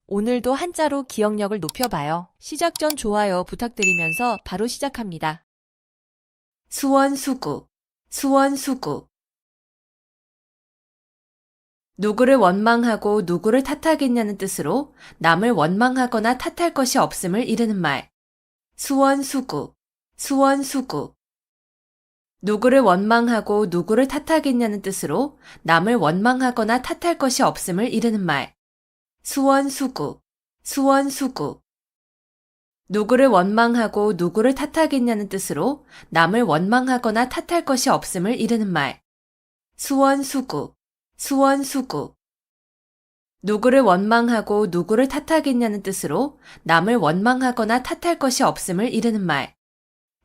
오늘도 한자로 기억력을 높여봐요. 시작 전 좋아요 부탁드리면서 바로 시작합니다. 수원수구, 수원수구. 누구를 원망하고 누구를 탓하겠냐는 뜻으로 남을 원망하거나 탓할 것이 없음을 이르는 말. 수원수구, 수원수구. 누구를 원망하고 누구를 탓하겠냐는 뜻으로 남을 원망하거나 탓할 것이 없음을 이르는 말. 수원수구, 수원수구. 누구를 원망하고 누구를 탓하겠냐는 뜻으로 남을 원망하거나 탓할 것이 없음을 이르는 말. 수원수구, 수원수구. 누구를 원망하고 누구를 탓하겠냐는 뜻으로 남을 원망하거나 탓할 것이 없음을 이르는 말.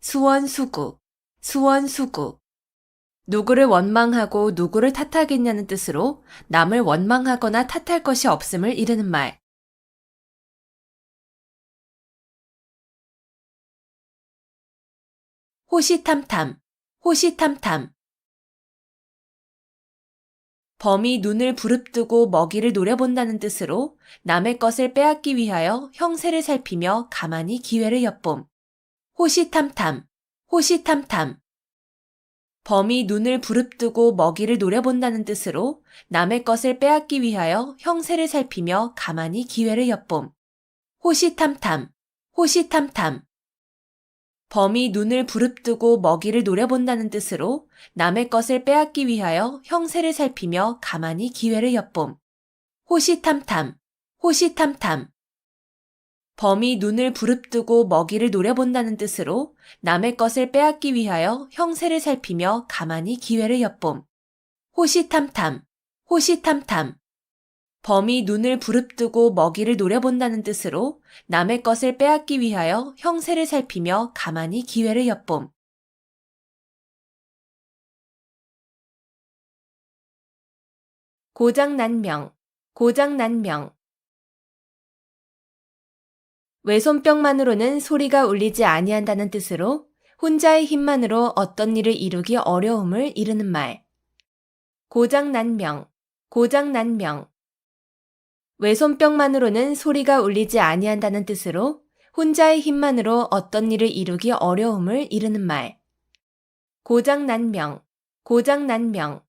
수원수구, 수원수구. 누구를 원망하고 누구를 탓하겠냐는 뜻으로 남을 원망하거나 탓할 것이 없음을 이르는 말. 호시탐탐, 호시탐탐. 범이 눈을 부릅뜨고 먹이를 노려본다는 뜻으로 남의 것을 빼앗기 위하여 형세를 살피며 가만히 기회를 엿봄. 호시탐탐, 호시탐탐. 범이 눈을 부릅뜨고 먹이를 노려본다는 뜻으로 남의 것을 빼앗기 위하여 형세를 살피며 가만히 기회를 엿봄. 호시탐탐, 호시탐탐. 범이 눈을 부릅뜨고 먹이를 노려본다는 뜻으로 남의 것을 빼앗기 위하여 형세를 살피며 가만히 기회를 엿봄. 호시탐탐, 호시탐탐. 범이 눈을 부릅뜨고 먹이를 노려본다는 뜻으로 남의 것을 빼앗기 위하여 형세를 살피며 가만히 기회를 엿봄. 호시탐탐, 호시탐탐. 범이 눈을 부릅뜨고 먹이를 노려본다는 뜻으로 남의 것을 빼앗기 위하여 형세를 살피며 가만히 기회를 엿봄. 고장난명, 고장난명. 외손병만으로는 소리가 울리지 아니한다는 뜻으로 혼자의 힘만으로 어떤 일을 이루기 어려움을 이르는 말. 고장난명, 고장난명. 외손병만으로는 소리가 울리지 아니한다는 뜻으로 혼자의 힘만으로 어떤 일을 이루기 어려움을 이르는 말. 고장난명, 고장난명.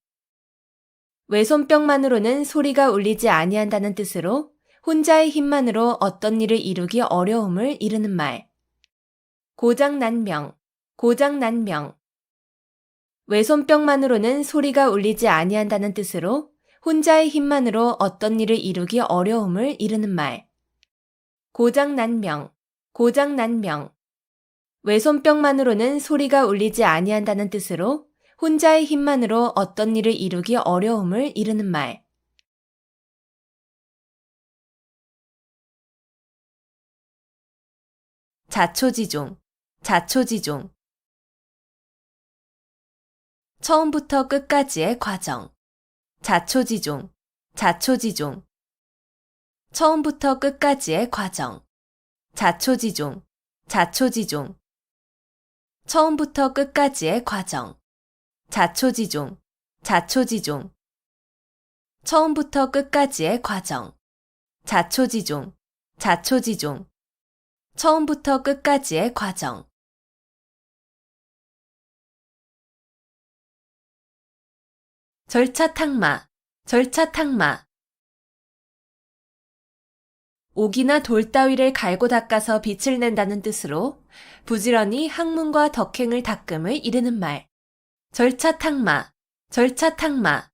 외손병만으로는 소리가 울리지 아니한다는 뜻으로 혼자의 힘만으로 어떤 일을 이루기 어려움을 이르는 말. 고장난명, 고장난명. 외손병만으로는 소리가 울리지 아니한다는 뜻으로 혼자의 힘만으로 어떤 일을 이루기 어려움을 이르는 말. 고장난명, 고장난명. 외손병만으로는 소리가 울리지 아니한다는 뜻으로 혼자의 힘만으로 어떤 일을 이루기 어려움을 이르는 말. 자초지종, 자초지종. 처음부터 끝까지의 과정. 자초지종, 자초지종. 처음부터 끝까지의 과정. 자초지종, 자초지종. 처음부터 끝까지의 과정. 자초지종, 자초지종. 처음부터 끝까지의 과정. 자초지종, 자초지종. 처음부터 끝까지의 과정. 절차탕마, 절차탕마. 옥이나 돌 따위를 갈고 닦아서 빛을 낸다는 뜻으로 부지런히 학문과 덕행을 닦음을 이르는 말. 절차탕마, 절차탕마.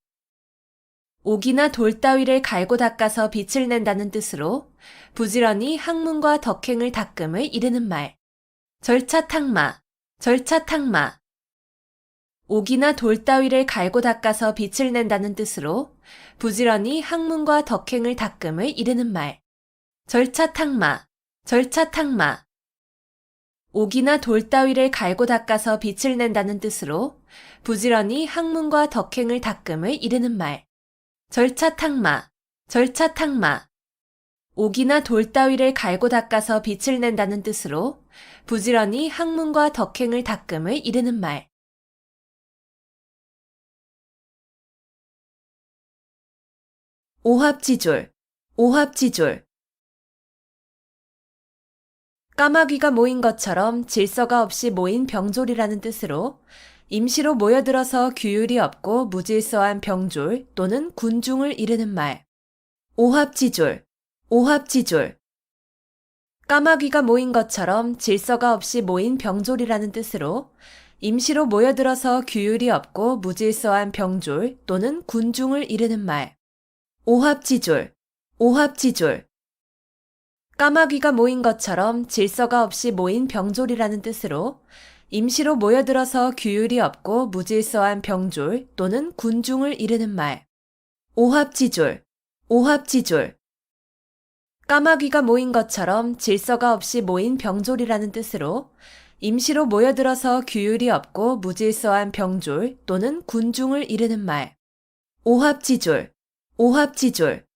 옥이나 돌 따위를 갈고 닦아서 빛을 낸다는 뜻으로 부지런히 학문과 덕행을 닦음을 이르는 말. 절차탕마, 절차탕마. 옥이나 돌 따위를 갈고 닦아서 빛을 낸다는 뜻으로 부지런히 학문과 덕행을 닦음을 이르는 말. 절차탕마, 절차탕마. 옥이나 돌 따위를 갈고 닦아서 빛을 낸다는 뜻으로 부지런히 학문과 덕행을 닦음을 이르는 말. 절차탕마, 절차탕마. 옥이나 돌 따위를 갈고 닦아서 빛을 낸다는 뜻으로 부지런히 학문과 덕행을 닦음을 이르는 말. 오합지졸, 오합지졸. 까마귀가 모인 것처럼 질서가 없이 모인 병졸이라는 뜻으로 임시로 모여들어서 규율이 없고 무질서한 병졸 또는 군중을 이르는 말. 오합지졸, 오합지졸. 까마귀가 모인 것처럼 질서가 없이 모인 병졸이라는 뜻으로 임시로 모여들어서 규율이 없고 무질서한 병졸 또는 군중을 이르는 말. 오합지졸, 오합지졸. 까마귀가 모인 것처럼 질서가 없이 모인 병졸이라는 뜻으로 임시로 모여들어서 규율이 없고 무질서한 병졸 또는 군중을 이르는 말. 오합지졸, 오합지졸. 까마귀가 모인 것처럼 질서가 없이 모인 병졸이라는 뜻으로 임시로 모여들어서 규율이 없고 무질서한 병졸 또는 군중을 이르는 말. 오합지졸, 오합지졸.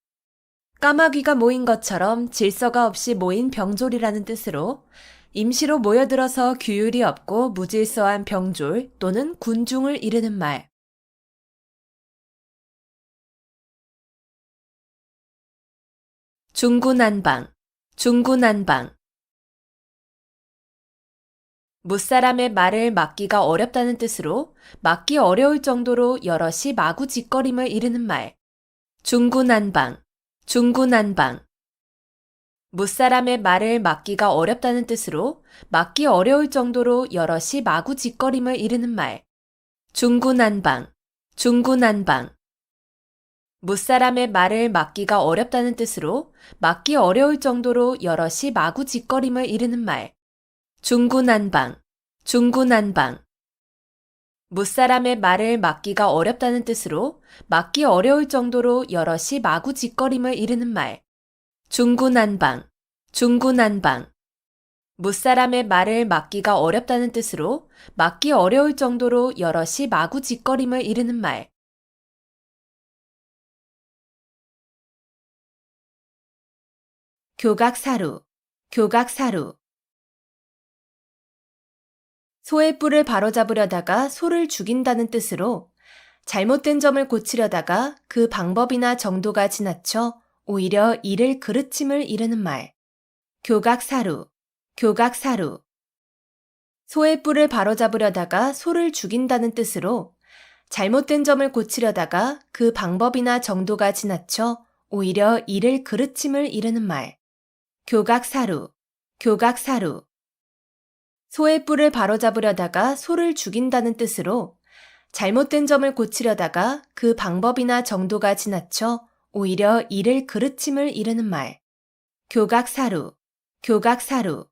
까마귀가 모인 것처럼 질서가 없이 모인 병졸이라는 뜻으로 임시로 모여들어서 규율이 없고 무질서한 병졸 또는 군중을 이르는 말. 중구난방, 중구난방. 무사람의 말을 막기가 어렵다는 뜻으로 막기 어려울 정도로 여럿이 마구짓거림을 이르는 말. 중구난방, 중구난방. 무사람의 말을 막기가 어렵다는 뜻으로 막기 어려울 정도로 여럿이 마구짓거림을 이르는 말. 중구난방, 중구난방. 무사람의 말을 막기가 어렵다는 뜻으로 막기 어려울 정도로 여럿이 마구짓거림을 이르는 말. 중구난방, 중구난방. 무사람의 말을 막기가 어렵다는 뜻으로 막기 어려울 정도로 여럿이 마구짓거림을 이르는 말. 중구난방, 중구난방. 무사람의 말을 막기가 어렵다는 뜻으로 막기 어려울 정도로 여럿이 마구짓거림을 이르는 말. 교각사루, 교각사루. 소의 뿔을 바로잡으려다가 소를 죽인다는 뜻으로 잘못된 점을 고치려다가 그 방법이나 정도가 지나쳐 오히려 이를 그르침을 이르는 말. 교각사루, 교각사루. 소의 뿔을 바로잡으려다가 소를 죽인다는 뜻으로 잘못된 점을 고치려다가 그 방법이나 정도가 지나쳐 오히려 이를 그르침을 이르는 말. 교각사루, 교각사루. 소의 뿔을 바로잡으려다가 소를 죽인다는 뜻으로 잘못된 점을 고치려다가 그 방법이나 정도가 지나쳐 오히려 이를 그르침을 이르는 말. 교각사루, 교각사루.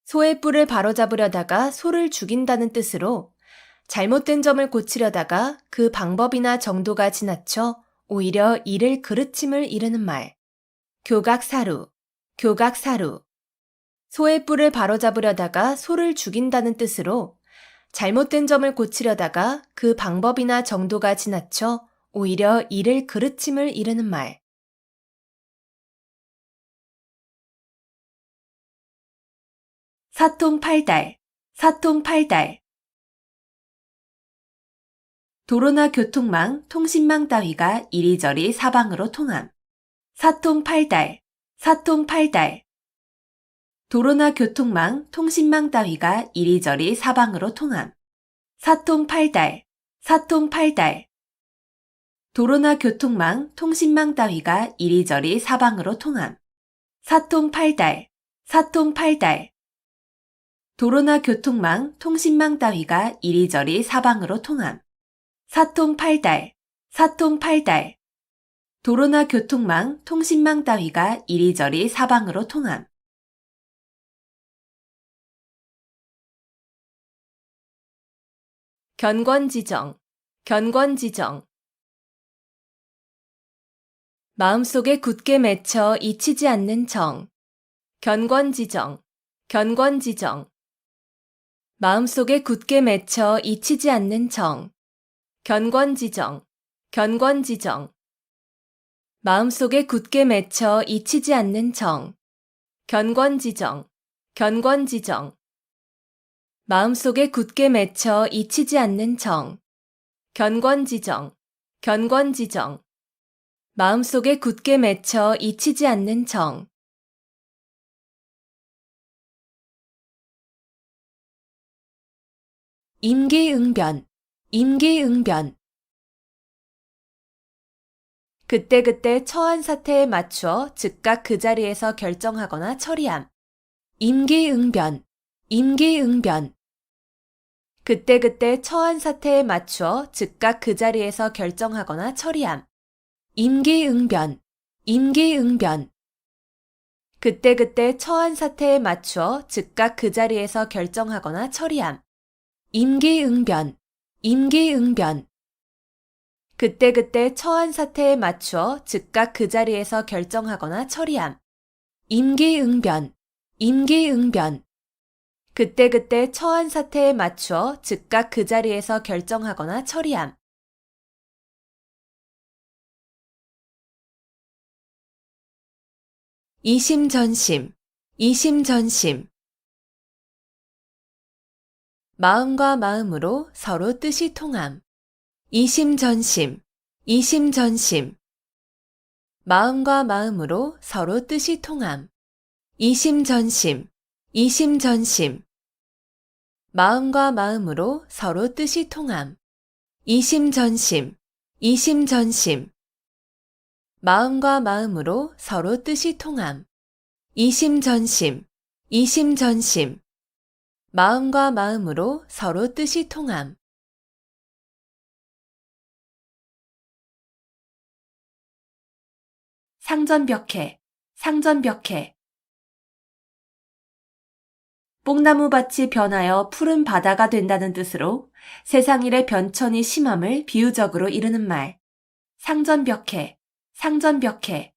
소의 뿔을 바로잡으려다가 소를 죽인다는 뜻으로 잘못된 점을 고치려다가 그 방법이나 정도가 지나쳐 오히려 이를 그르침을 이르는 말. 교각사루, 교각사루. 소의 뿔을 바로잡으려다가 소를 죽인다는 뜻으로 잘못된 점을 고치려다가 그 방법이나 정도가 지나쳐 오히려 이를 그르침을 이르는 말. 사통팔달, 사통팔달. 도로나 교통망, 통신망 따위가 이리저리 사방으로 통함. 사통팔달, 사통팔달. 도로나 교통망, 통신망 따위가 이리저리 사방으로 통함. 사통팔달, 사통팔달. 도로나 교통망, 통신망 따위가 이리저리 사방으로 통함. 사통팔달, 사통팔달. 도로나 교통망, 통신망 따위가 이리저리 사방으로 통함. 사통팔달, 사통팔달. 도로나 교통망, 통신망 따위가 이리저리 사방으로 통함. 견권지정, 견권지정. 마음속에 굳게 맺혀 잊히지 않는 정. 견권지정, 견권지정. 마음속에 굳게 맺혀 잊히지 않는 정. 견권지정, 견권지정. 마음속에 굳게 맺혀 잊히지 않는 정. 견권지정, 견권지정. 마음속에 굳게 맺혀 잊히지 않는 정. 견권지정, 견권지정. 마음속에 굳게 맺혀 잊히지 않는 정. 임기응변, 임기응변. 그때그때 처한 사태에 맞추어 즉각 그 자리에서 결정하거나 처리함. 임기응변, 임기응변. 그때그때 처한 사태에 맞추어 즉각 그 자리에서 결정하거나 처리함. 임기응변, 임기응변. 그때그때 처한 사태에 맞추어 즉각 그 자리에서 결정하거나 처리함. 임기응변, 임기응변. 그때그때 처한 사태에 맞추어 즉각 그 자리에서 결정하거나 처리함. 임기응변, 임기응변. 그때그때 처한 사태에 맞추어 즉각 그 자리에서 결정하거나 처리함. 이심전심, 이심전심. 마음과 마음으로 서로 뜻이 통함. 이심전심, 이심전심. 마음과 마음으로 서로 뜻이 통함. 이심전심, 이심전심. 마음과 마음으로 서로 뜻이 통함. 이심전심, 이심전심. 마음과 마음으로 서로 뜻이 통함. 이심전심, 이심전심. 마음과 마음으로 서로 뜻이 통함. 상전벽해, 상전벽해. 뽕나무밭이 변하여 푸른 바다가 된다는 뜻으로 세상 일의 변천이 심함을 비유적으로 이르는 말. 상전벽해, 상전벽해.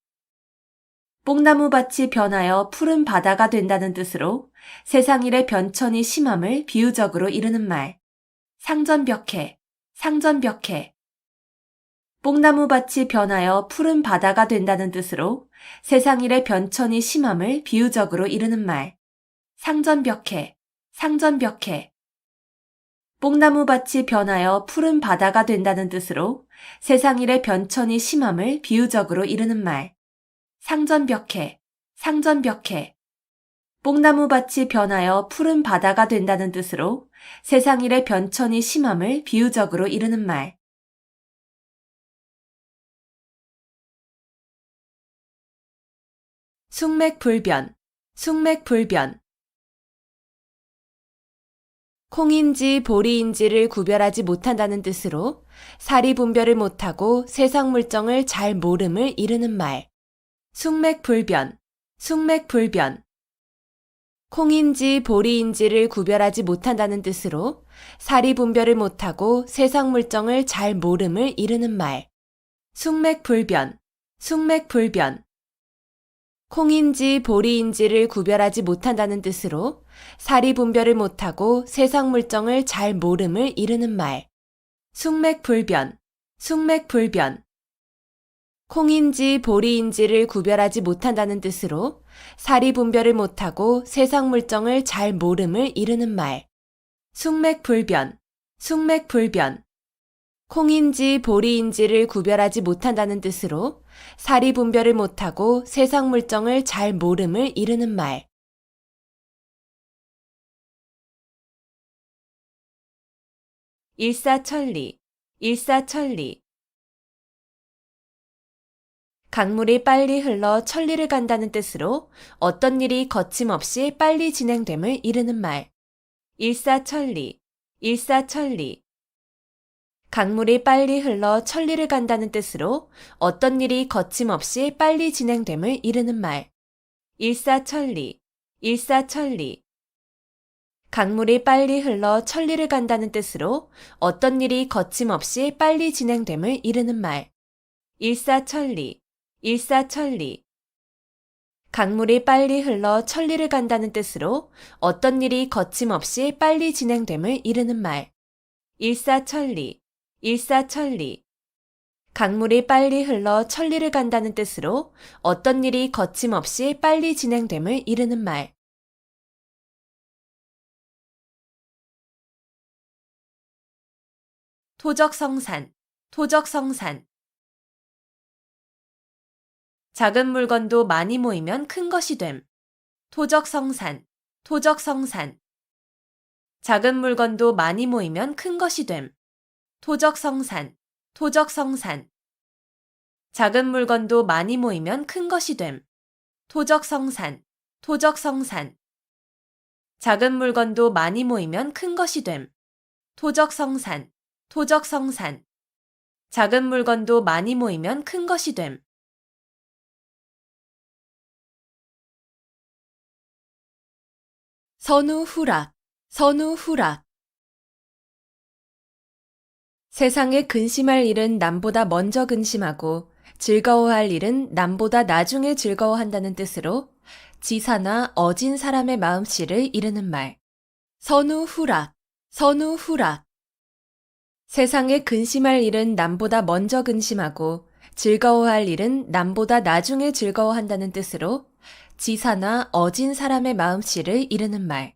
뽕나무밭이 변하여 푸른 바다가 된다는 뜻으로 세상 일의 변천이 심함을 비유적으로 이르는 말. 상전벽해, 상전벽해. 뽕나무밭이 변하여 푸른 바다가 된다는 뜻으로 세상 일의 변천이 심함을 비유적으로 이르는 말. 상전벽해, 상전벽해. 뽕나무밭이 변하여 푸른 바다가 된다는 뜻으로 세상 일의 변천이 심함을 비유적으로 이르는 말. 상전벽해, 상전벽해. 뽕나무밭이 변하여 푸른 바다가 된다는 뜻으로 세상 일의 변천이 심함을 비유적으로 이르는 말. 숙맥불변, 숙맥불변. 콩인지 보리인지를 구별하지 못한다는 뜻으로 사리분별을 못하고 세상 물정을 잘 모름을 이르는 말. 숙맥불변, 숙맥불변. 콩인지 보리인지를 구별하지 못한다는 뜻으로 사리분별을 못하고 세상 물정을 잘 모름을 이르는 말. 숙맥불변, 숙맥불변. 콩인지 보리인지를 구별하지 못한다는 뜻으로 사리분별을 못하고 세상 물정을 잘 모름을 이르는 말. 숙맥불변, 숙맥불변. 콩인지 보리인지를 구별하지 못한다는 뜻으로 사리분별을 못하고 세상 물정을 잘 모름을 이르는 말. 숙맥불변, 숙맥불변. 콩인지 보리인지를 구별하지 못한다는 뜻으로 사리분별을 못하고 세상 물정을 잘 모름을 이르는 말. 일사천리, 일사천리. 강물이 빨리 흘러 천리를 간다는 뜻으로 어떤 일이 거침없이 빨리 진행됨을 이르는 말. 일사천리, 일사천리. 강물이 빨리 흘러 천리를 간다는 뜻으로 어떤 일이 거침없이 빨리 진행됨을 이르는 말. 일사천리, 일사천리. 강물이 빨리 흘러 천리를 간다는 뜻으로 어떤 일이 거침없이 빨리 진행됨을 이르는 말. 일사천리, 일사천리. 강물이 빨리 흘러 천리를 간다는 뜻으로 어떤 일이 거침없이 빨리 진행됨을 이르는 말. 일사천리, 일사천리. 강물이 빨리 흘러 천리를 간다는 뜻으로 어떤 일이 거침없이 빨리 진행됨을 이르는 말. 토적성산, 토적성산. 작은 물건도 많이 모이면 큰 것이 됨. 토적성산, 토적성산. 작은 물건도 많이 모이면 큰 것이 됨. 토적성산, 토적성산. 작은 물건도 많이 모이면 큰 것이 됨. 토적성산, 토적성산. 작은 물건도 많이 모이면 큰 것이 됨. 토적성산, 토적성산. 작은 물건도 많이 모이면 큰 것이 됨. 선우후락, 선우후락. 세상에 근심할 일은 남보다 먼저 근심하고 즐거워할 일은 남보다 나중에 즐거워한다는 뜻으로 지사나 어진 사람의 마음씨를 이르는 말. 선우후락, 선우후락. 세상에 근심할 일은 남보다 먼저 근심하고 즐거워할 일은 남보다 나중에 즐거워한다는 뜻으로 지사나 어진 사람의 마음씨를 이르는 말.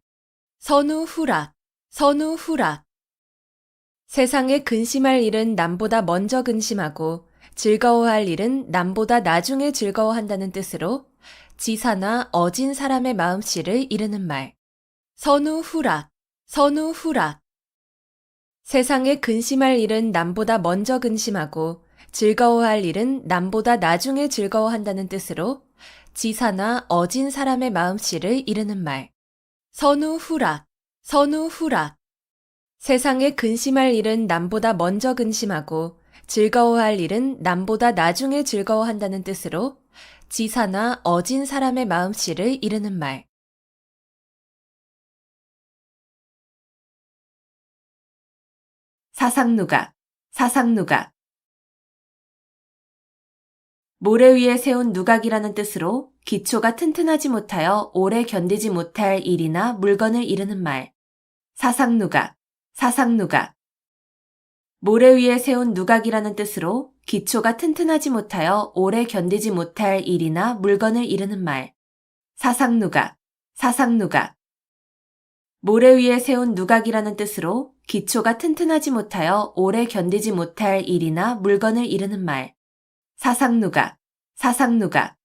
선우후락, 선우후락. 세상에 근심할 일은 남보다 먼저 근심하고 즐거워할 일은 남보다 나중에 즐거워한다는 뜻으로 지사나 어진 사람의 마음씨를 이르는 말. 선우후락, 선우후락. 세상에 근심할 일은 남보다 먼저 근심하고 즐거워할 일은 남보다 나중에 즐거워한다는 뜻으로 지사나 어진 사람의 마음씨를 이르는 말. 선우후락, 선우후락. 세상에 근심할 일은 남보다 먼저 근심하고 즐거워할 일은 남보다 나중에 즐거워한다는 뜻으로 지사나 어진 사람의 마음씨를 이르는 말. 사상누각, 사상누각. 모래 위에 세운 누각이라는 뜻으로 기초가 튼튼하지 못하여 오래 견디지 못할 일이나 물건을 이르는 말. 사상누각, 사상누각. 모래 위에 세운 누각이라는 뜻으로 기초가 튼튼하지 못하여 오래 견디지 못할 일이나 물건을 이르는 말. 사상누각, 사상누각. 모래 위에 세운 누각이라는 뜻으로 기초가 튼튼하지 못하여 오래 견디지 못할 일이나 물건을 이르는 말. 사상누각, 사상누각.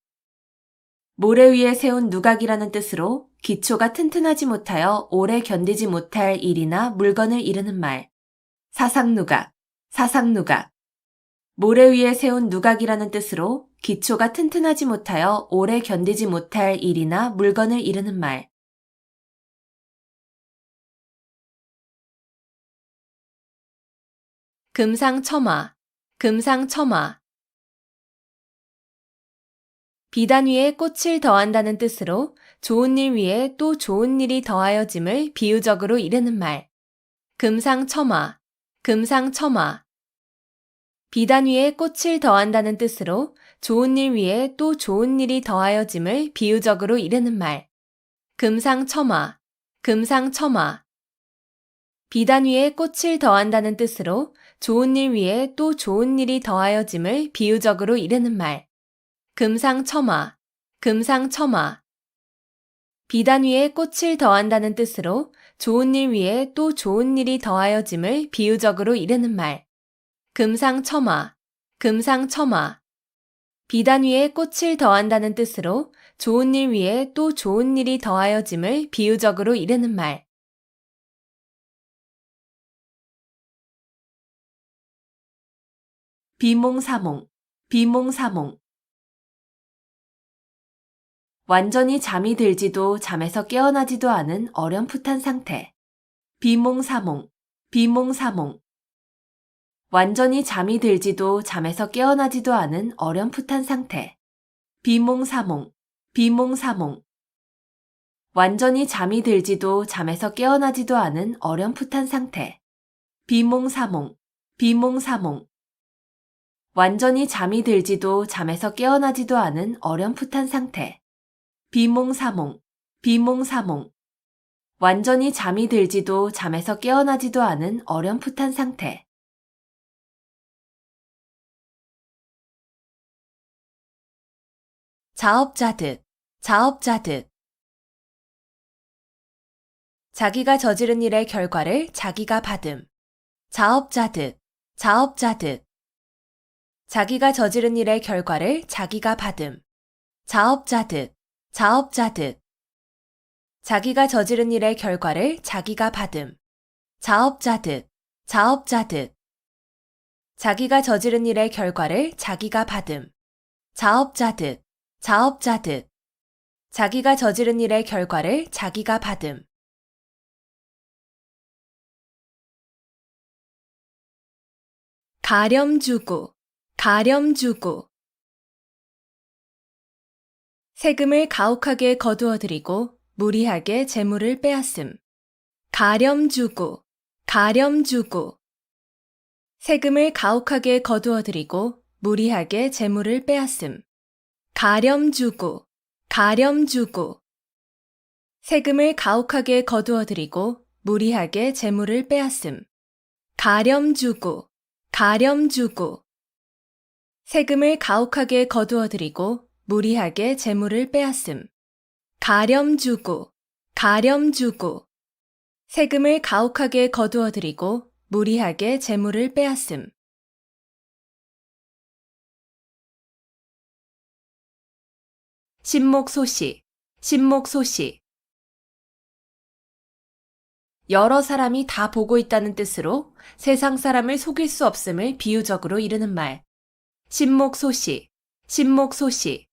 모래 위에 세운 누각이라는 뜻으로 기초가 튼튼하지 못하여 오래 견디지 못할 일이나 물건을 이르는 말. 사상누각, 사상누각. 모래 위에 세운 누각이라는 뜻으로 기초가 튼튼하지 못하여 오래 견디지 못할 일이나 물건을 이르는 말. 금상첨화, 금상첨화. 비단 위에 꽃을 더한다는 뜻으로 좋은 일 위에 또 좋은 일이 더하여짐을 비유적으로 이르는 말. 금상첨화, 금상첨화. 비단 위에 꽃을 더한다는 뜻으로 좋은 일 위에 또 좋은 일이 더하여짐을 비유적으로 이르는 말. 금상첨화, 금상첨화. 비단 위에 꽃을 더한다는 뜻으로 좋은 일 위에 또 좋은 일이 더하여짐을 비유적으로 이르는 말. 금상첨화, 금상첨화. 비단 위에 꽃을 더한다는 뜻으로 좋은 일 위에 또 좋은 일이 더하여짐을 비유적으로 이르는 말. 금상첨화, 금상첨화. 비단 위에 꽃을 더한다는 뜻으로 좋은 일 위에 또 좋은 일이 더하여짐을 비유적으로 이르는 말. 비몽사몽, 비몽사몽. 완전히 잠이 들지도 잠에서 깨어나지도 않은 어렴풋한 상태. 비몽사몽, 비몽사몽. 완전히 잠이 들지도 잠에서 깨어나지도 않은 어렴풋한 상태. 비몽사몽, 비몽사몽. 완전히 잠이 들지도 잠에서 깨어나지도 않은 어렴풋한 상태. 비몽사몽, 비몽사몽. 완전히 잠이 들지도 잠에서 깨어나지도 않은 어렴풋한 상태. 비몽사몽, 비몽사몽. 완전히 잠이 들지도 잠에서 깨어나지도 않은 어렴풋한 상태. 자업자득, 자업자득. 자기가 저지른 일의 결과를 자기가 받음. 자업자득, 자업자득. 자기가 저지른 일의 결과를 자기가 받음. 자업자득, 자업자득. 자기가 저지른 일의 결과를 자기가 받음. 자업자득, 자업자득. 자기가 저지른 일의 결과를 자기가 받음. 자업자득, 자업자득. 자기가 저지른 일의 결과를 자기가 받음. 가렴주구, 가렴주구. 세금을 가혹하게 거두어들이고 무리하게 재물을 빼앗음. 가렴주구, 가렴주구. 세금을 가혹하게 거두어들이고 무리하게 재물을 빼앗음. 가렴주구, 가렴주구. 세금을 가혹하게 거두어들이고 무리하게 재물을 빼앗음. 가렴주구, 가렴주구. 세금을 가혹하게 거두어들이고 무리하게 재물을 빼앗음. 가렴주구, 가렴주구. 세금을 가혹하게 거두어들이고 무리하게 재물을 빼앗음. 신목소시, 신목소시. 여러 사람이 다 보고 있다는 뜻으로 세상 사람을 속일 수 없음을 비유적으로 이르는 말. 신목소시, 신목소시.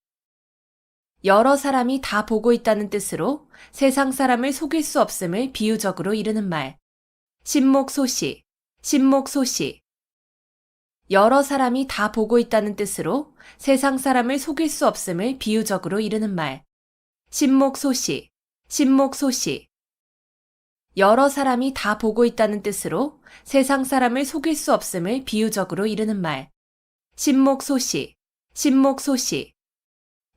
여러 사람이 다 보고 있다는 뜻으로 세상 사람을 속일 수 없음을 비유적으로 이르는 말. 신목소시, 신목소시. 여러 사람이 다 보고 있다는 뜻으로 세상 사람을 속일 수 없음을 비유적으로 이르는 말. 신목소시, 신목소시. 여러 사람이 다 보고 있다는 뜻으로 세상 사람을 속일 수 없음을 비유적으로 이르는 말. 신목소시, 신목소시.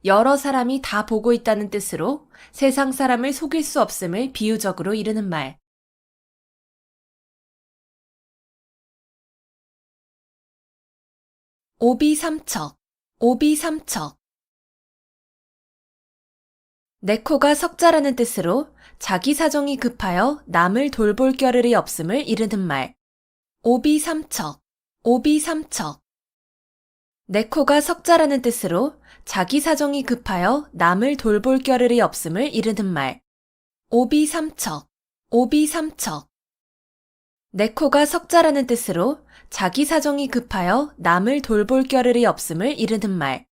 여러 사람이 다 보고 있다는 뜻으로 세상 사람을 속일 수 없음을 비유적으로 이르는 말. 오비삼척, 오비삼척. 내 코가 석자라는 뜻으로 자기 사정이 급하여 남을 돌볼 겨를이 없음을 이르는 말. 오비삼척, 오비삼척. 내 코가 석자라는 뜻으로 자기 사정이 급하여 남을 돌볼 겨를이 없음을 이르는 말. 오비삼척, 오비삼척. 내 코가 석자라는 뜻으로 자기 사정이 급하여 남을 돌볼 겨를이 없음을 이르는 말.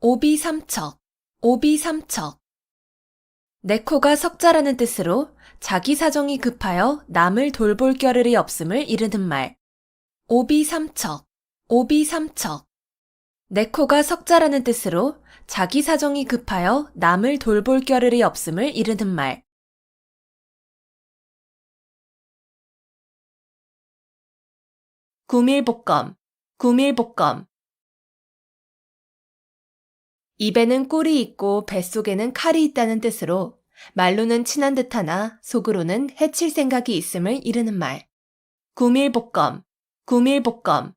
오비삼척, 오비삼척. 내 코가 석자라는 뜻으로 자기 사정이 급하여 남을 돌볼 겨를이 없음을 이르는 말. 오비삼척, 오비삼척. 내 코가 석자라는 뜻으로 자기 사정이 급하여 남을 돌볼 겨를이 없음을 이르는 말. 구밀복검, 구밀복검. 입에는 꿀이 있고 뱃속에는 칼이 있다는 뜻으로 말로는 친한 듯하나 속으로는 해칠 생각이 있음을 이르는 말. 구밀복검, 구밀복검.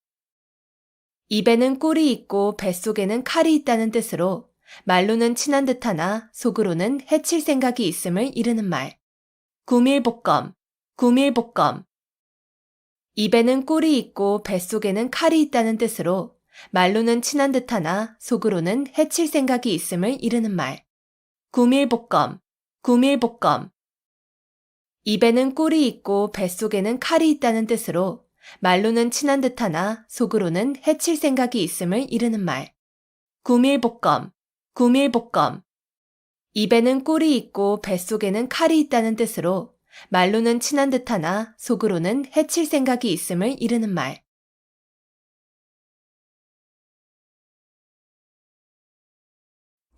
입에는 꿀이 있고 뱃속에는 칼이 있다는 뜻으로 말로는 친한 듯하나 속으로는 해칠 생각이 있음을 이르는 말. 구밀복검, 구밀복검. 입에는 꿀이 있고 뱃속에는 칼이 있다는 뜻으로 말로는 친한 듯하나 속으로는 해칠 생각이 있음을 이르는 말. 구밀복검, 구밀복검. 입에는 꿀이 있고 뱃속에는 칼이 있다는 뜻으로 말로는 친한 듯하나 속으로는 해칠 생각이 있음을 이르는 말. 구밀복검, 구밀복검. 입에는 꿀이 있고 뱃속에는 칼이 있다는 뜻으로 말로는 친한 듯하나 속으로는 해칠 생각이 있음을 이르는 말.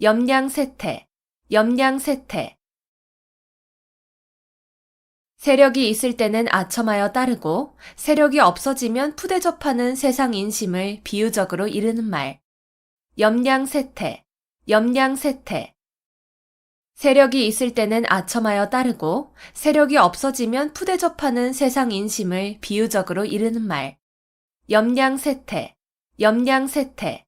염량세태, 염량세태. 세력이 있을 때는 아첨하여 따르고 세력이 없어지면 푸대접하는 세상 인심을 비유적으로 이르는 말. 염량세태, 염량세태. 세력이 있을 때는 아첨하여 따르고 세력이 없어지면 푸대접하는 세상 인심을 비유적으로 이르는 말. 염량세태, 염량세태.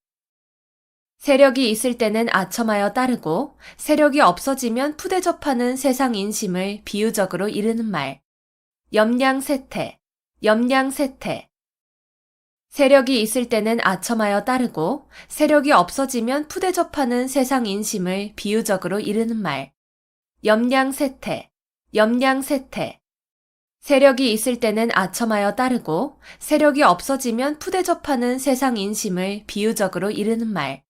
세력이 있을 때는 아첨하여 따르고 세력이 없어지면 푸대접하는 세상 인심을 비유적으로 이르는 말. 염량세태, 염량세태. 세력이 있을 때는 아첨하여 따르고 세력이 없어지면 푸대접하는 세상 인심을 비유적으로 이르는 말. 염량세태, 염량세태. 세력이 있을 때는 아첨하여 따르고 세력이 없어지면 푸대접하는 세상 인심을 비유적으로 이르는 말.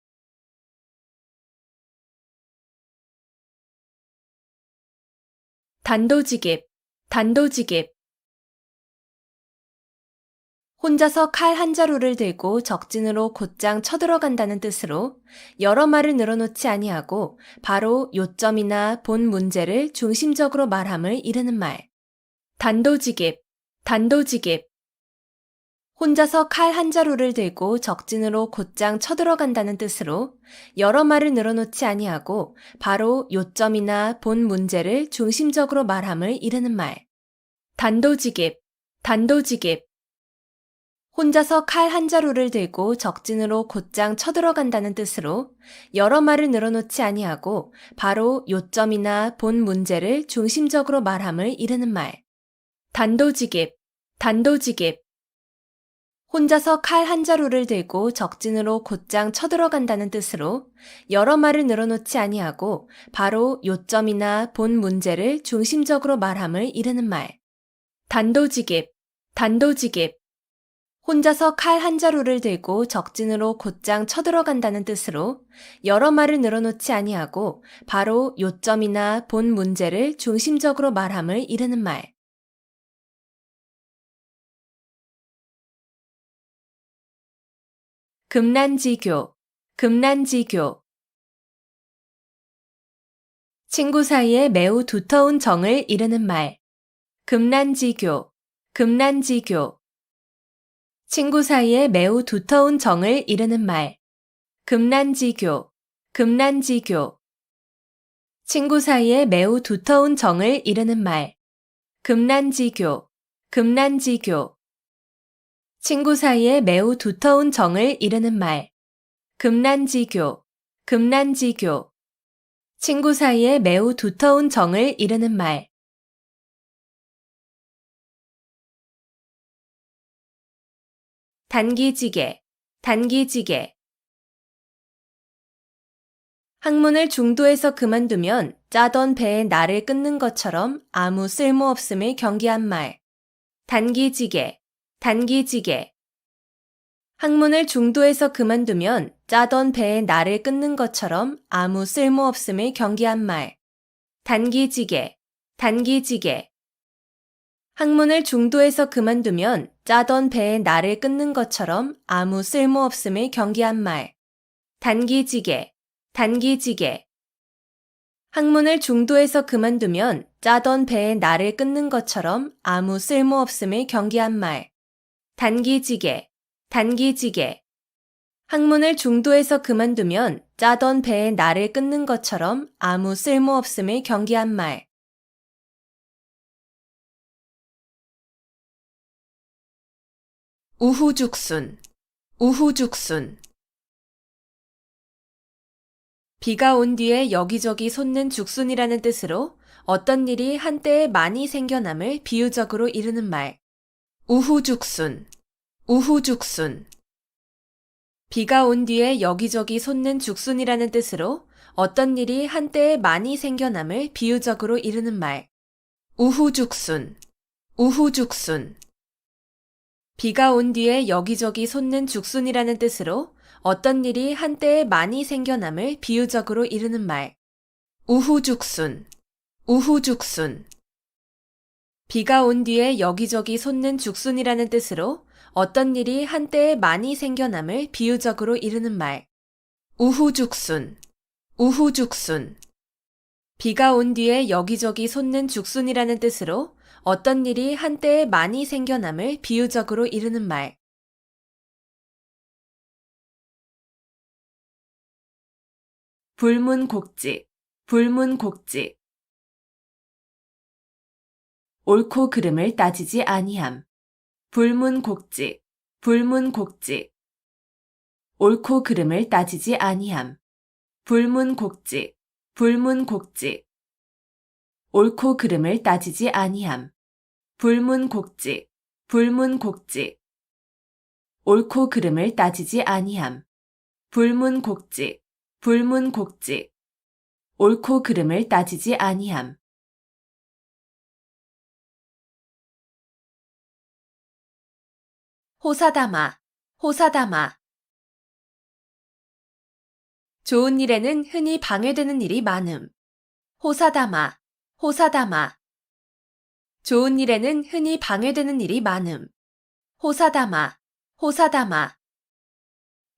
단도직입, 단도직입. 혼자서 칼 한 자루를 들고 적진으로 곧장 쳐들어간다는 뜻으로 여러 말을 늘어놓지 아니하고 바로 요점이나 본 문제를 중심적으로 말함을 이르는 말. 단도직입, 단도직입. 혼자서 칼 한 자루를 들고 적진으로 곧장 쳐들어간다는 뜻으로 여러 말을 늘어놓지 아니하고 바로 요점이나 본 문제를 중심적으로 말함을 이르는 말. 단도직입, 단도직입. 혼자서 칼 한 자루를 들고 적진으로 곧장 쳐들어간다는 뜻으로 여러 말을 늘어놓지 아니하고 바로 요점이나 본 문제를 중심적으로 말함을 이르는 말. 단도직입, 단도직입. 혼자서 칼 한 자루를 들고 적진으로 곧장 쳐들어간다는 뜻으로 여러 말을 늘어놓지 아니하고 바로 요점이나 본 문제를 중심적으로 말함을 이르는 말. 단도직입, 단도직입. 혼자서 칼 한 자루를 들고 적진으로 곧장 쳐들어간다는 뜻으로 여러 말을 늘어놓지 아니하고 바로 요점이나 본 문제를 중심적으로 말함을 이르는 말. 금난지교, 금난지교. 친구 사이에 매우 두터운 정을 이르는 말. 금난지교, 금난지교. 친구 사이에 매우 두터운 정을 이르는 말. 금난지교, 금난지교. 친구 사이에 매우 두터운 정을 이르는 말. 금난지교, 금난지교. 친구 사이에 매우 두터운 정을 이르는 말. 금난지교, 금난지교. 친구 사이에 매우 두터운 정을 이르는 말. 단기지개, 단기지개. 학문을 중도에서 그만두면 짜던 배에 날을 끊는 것처럼 아무 쓸모없음을 경계한 말. 단기지개, 단기지개. 학문을 중도에서 그만두면 짜던 배에 날을 끊는 것처럼 아무 쓸모없음을 경계한 말. 단기지개, 단기지개. 학문을 중도에서 그만두면 짜던 배에 날을 끊는 것처럼 아무 쓸모없음을 경계한 말. 단기지개, 단기지개. 학문을 중도에서 그만두면 짜던 배에 날을 끊는 것처럼 아무 쓸모없음을 경계한 말. 단기지개, 단기지개. 학문을 중도에서 그만두면 짜던 배에 날을 끊는 것처럼 아무 쓸모없음을 경계한 말. 우후죽순, 우후죽순. 비가 온 뒤에 여기저기 솟는 죽순이라는 뜻으로 어떤 일이 한때에 많이 생겨남을 비유적으로 이르는 말. 우후죽순, 우후죽순. 비가 온 뒤에 여기저기 솟는 죽순이라는 뜻으로 어떤 일이 한때에 많이 생겨남을 비유적으로 이르는 말. 우후죽순, 우후죽순. 비가 온 뒤에 여기저기 솟는 죽순이라는 뜻으로 어떤 일이 한때에 많이 생겨남을 비유적으로 이르는 말. 우후죽순, 우후죽순. 비가 온 뒤에 여기저기 솟는 죽순이라는 뜻으로 어떤 일이 한때에 많이 생겨남을 비유적으로 이르는 말. 우후죽순, 우후죽순. 비가 온 뒤에 여기저기 솟는 죽순이라는 뜻으로 어떤 일이 한때에 많이 생겨남을 비유적으로 이르는 말. 불문곡직, 불문곡직. 옳고 그름을 따지지 아니함. 불문곡직, 불문곡직. 옳고 그름을 따지지 아니함. 불문곡직, 불문곡직. 옳고 그름을 따지지 아니함. 불문곡직, 불문곡직. 옳고 그름을 따지지 아니함. 불문곡직, 불문곡직. 옳고 그름을 따지지 아니함. 호사다마, 호사다마. 좋은 일에는 흔히 방해되는 일이 많음. 호사다마, 호사다마. 좋은 일에는 흔히 방해되는 일이 많음. 호사다마, 호사다마.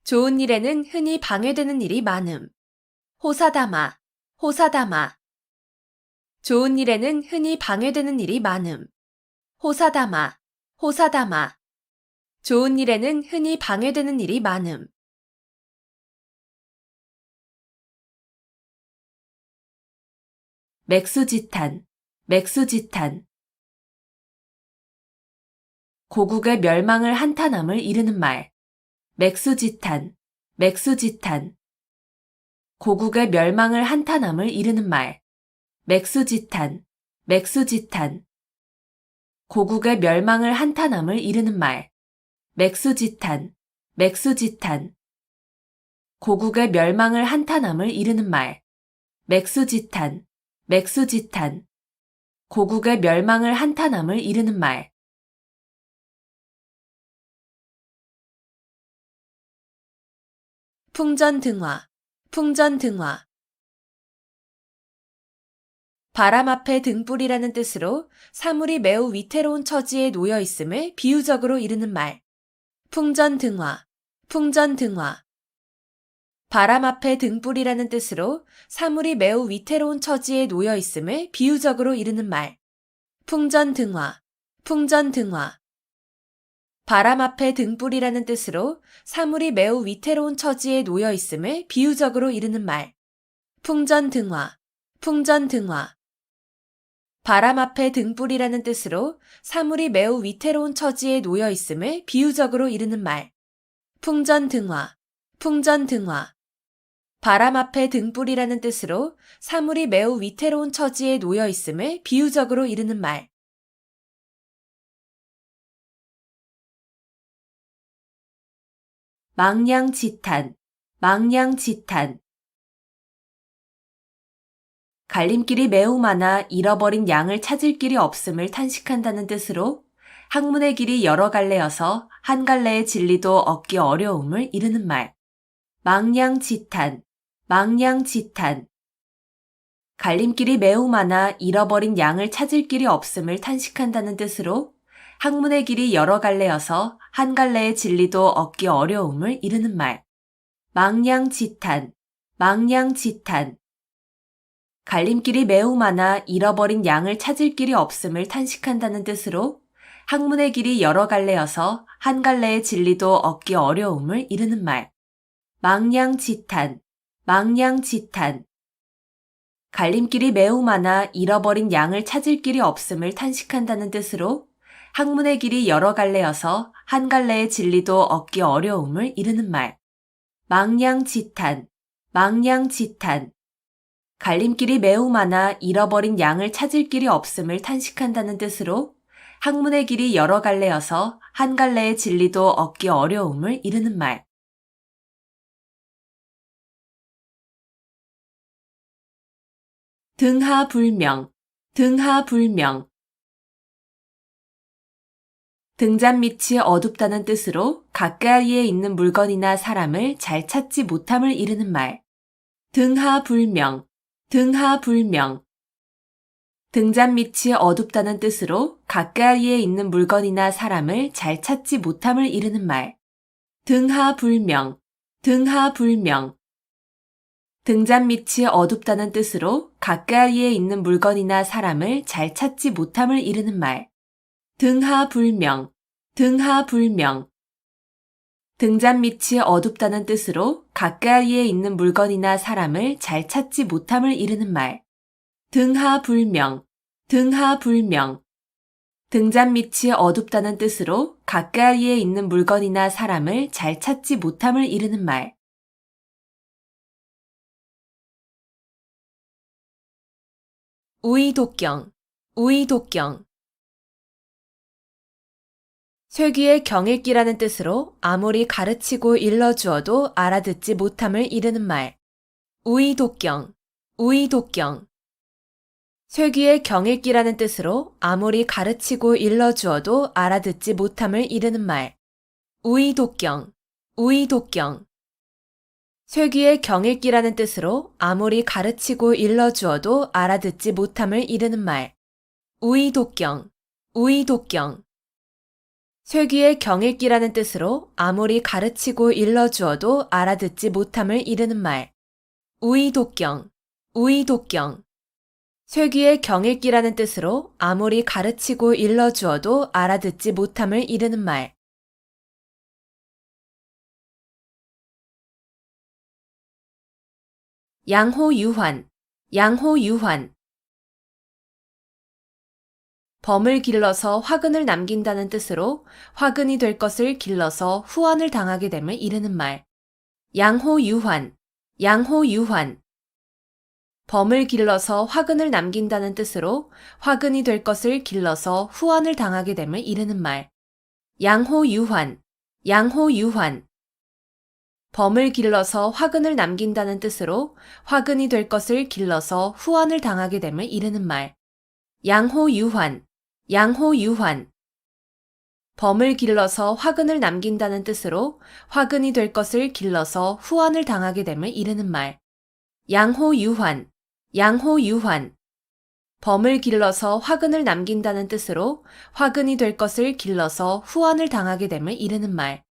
좋은 일에는 흔히 방해되는 일이 많음. 호사다마, 호사다마. 좋은 일에는 흔히 방해되는 일이 많음. 호사다마, 호사다마. 좋은 일에는 흔히 방해되는 일이 많음. 맥수지탄, 맥수지탄. 고국의 멸망을 한탄함을 이르는 말. 맥수지탄, 맥수지탄. 고국의 멸망을 한탄함을 이르는 말. 맥수지탄, 맥수지탄. 고국의 멸망을 한탄함을 이르는 말. 맥수지탄, 맥수지탄. 고국의 멸망을 한탄함을 이르는 말. 맥수지탄, 맥수지탄. 고국의 멸망을 한탄함을 이르는 말. 풍전등화, 풍전등화. 바람 앞에 등불이라는 뜻으로 사물이 매우 위태로운 처지에 놓여 있음을 비유적으로 이르는 말. 풍전등화, 풍전등화. 바람 앞에 등불이라는 뜻으로 사물이 매우 위태로운 처지에 놓여 있음을 비유적으로 이르는 말. 풍전등화, 풍전등화. 바람 앞에 등불이라는 뜻으로 사물이 매우 위태로운 처지에 놓여 있음을 비유적으로 이르는 말. 풍전등화, 풍전등화. 바람 앞에 등불이라는 뜻으로 사물이 매우 위태로운 처지에 놓여 있음을 비유적으로 이르는 말. 풍전등화, 풍전등화. 바람 앞에 등불이라는 뜻으로 사물이 매우 위태로운 처지에 놓여 있음을 비유적으로 이르는 말. 망냥지탄, 망냥지탄. 갈림길이 매우 많아 잃어버린 양을 찾을 길이 없음을 탄식한다는 뜻으로 학문의 길이 여러 갈래여서 한 갈래의 진리도 얻기 어려움을 이르는 말. 망냥지탄, 망냥지탄. 갈림길이 매우 많아 잃어버린 양을 찾을 길이 없음을 탄식한다는 뜻으로 학문의 길이 여러 갈래여서 한 갈래의 진리도 얻기 어려움을 이르는 말. 망냥지탄, 망냥지탄. 갈림길이 매우 많아 잃어버린 양을 찾을 길이 없음을 탄식한다는 뜻으로 학문의 길이 여러 갈래여서 한 갈래의 진리도 얻기 어려움을 이르는 말. 망냥지탄, 망냥지탄. 갈림길이 매우 많아 잃어버린 양을 찾을 길이 없음을 탄식한다는 뜻으로 학문의 길이 여러 갈래여서 한 갈래의 진리도 얻기 어려움을 이르는 말. 망냥지탄, 망냥지탄. 갈림길이 매우 많아 잃어버린 양을 찾을 길이 없음을 탄식한다는 뜻으로 학문의 길이 여러 갈래여서 한 갈래의 진리도 얻기 어려움을 이르는 말. 등하불명, 등하불명. 등잔 밑이 어둡다는 뜻으로 가까이에 있는 물건이나 사람을 잘 찾지 못함을 이르는 말. 등하불명, 등하불명. 등잔 밑이 어둡다는 뜻으로 가까이에 있는 물건이나 사람을 잘 찾지 못함을 이르는 말. 등하불명, 등하불명. 등잔 밑이 어둡다는 뜻으로 가까이에 있는 물건이나 사람을 잘 찾지 못함을 이르는 말. 등하불명, 등하불명. 등잔 밑이 어둡다는 뜻으로 가까이에 있는 물건이나 사람을 잘 찾지 못함을 이르는 말. 등하불명, 등하불명. 등잔 밑이 어둡다는 뜻으로 가까이에 있는 물건이나 사람을 잘 찾지 못함을 이르는 말. 우이독경, 우이독경. 쇠귀의 경읽기라는 뜻으로 아무리 가르치고 일러주어도 알아듣지 못함을 이르는 말. 우이독경, 우이독경. 쇠귀의 경읽기라는 뜻으로 아무리 가르치고 일러주어도 알아듣지 못함을 이르는 말. 우이독경, 우이독경. 쇠귀의 경읽기라는 뜻으로 아무리 가르치고 일러주어도 알아듣지 못함을 이르는 말. 우이독경, 우이독경. 쇠귀의 경읽기라는 뜻으로 아무리 가르치고 일러주어도 알아듣지 못함을 이르는 말. 우이독경, 우이독경. 쇠귀의 경읽기라는 뜻으로 아무리 가르치고 일러주어도 알아듣지 못함을 이르는 말. 양호유환, 양호유환. 범을 길러서 화근을 남긴다는 뜻으로 화근이 될 것을 길러서 후환을 당하게 됨을 이르는 말. 양호유환, 양호유환. 범을 길러서 화근을 남긴다는 뜻으로 화근이 될 것을 길러서 후환을 당하게 됨을 이르는 말. 양호유환, 양호유환. 범을 길러서 화근을 남긴다는 뜻으로 화근이 될 것을 길러서 후환을 당하게 됨을 이르는 말. 양호유환, 양호유환. 범을 길러서 화근을 남긴다는 뜻으로 화근이 될 것을 길러서 후환을 당하게 됨을 이르는 말. 양호유환, 양호유환. 범을 길러서 화근을 남긴다는 뜻으로 화근이 될 것을 길러서 후환을 당하게 됨을 이르는 말.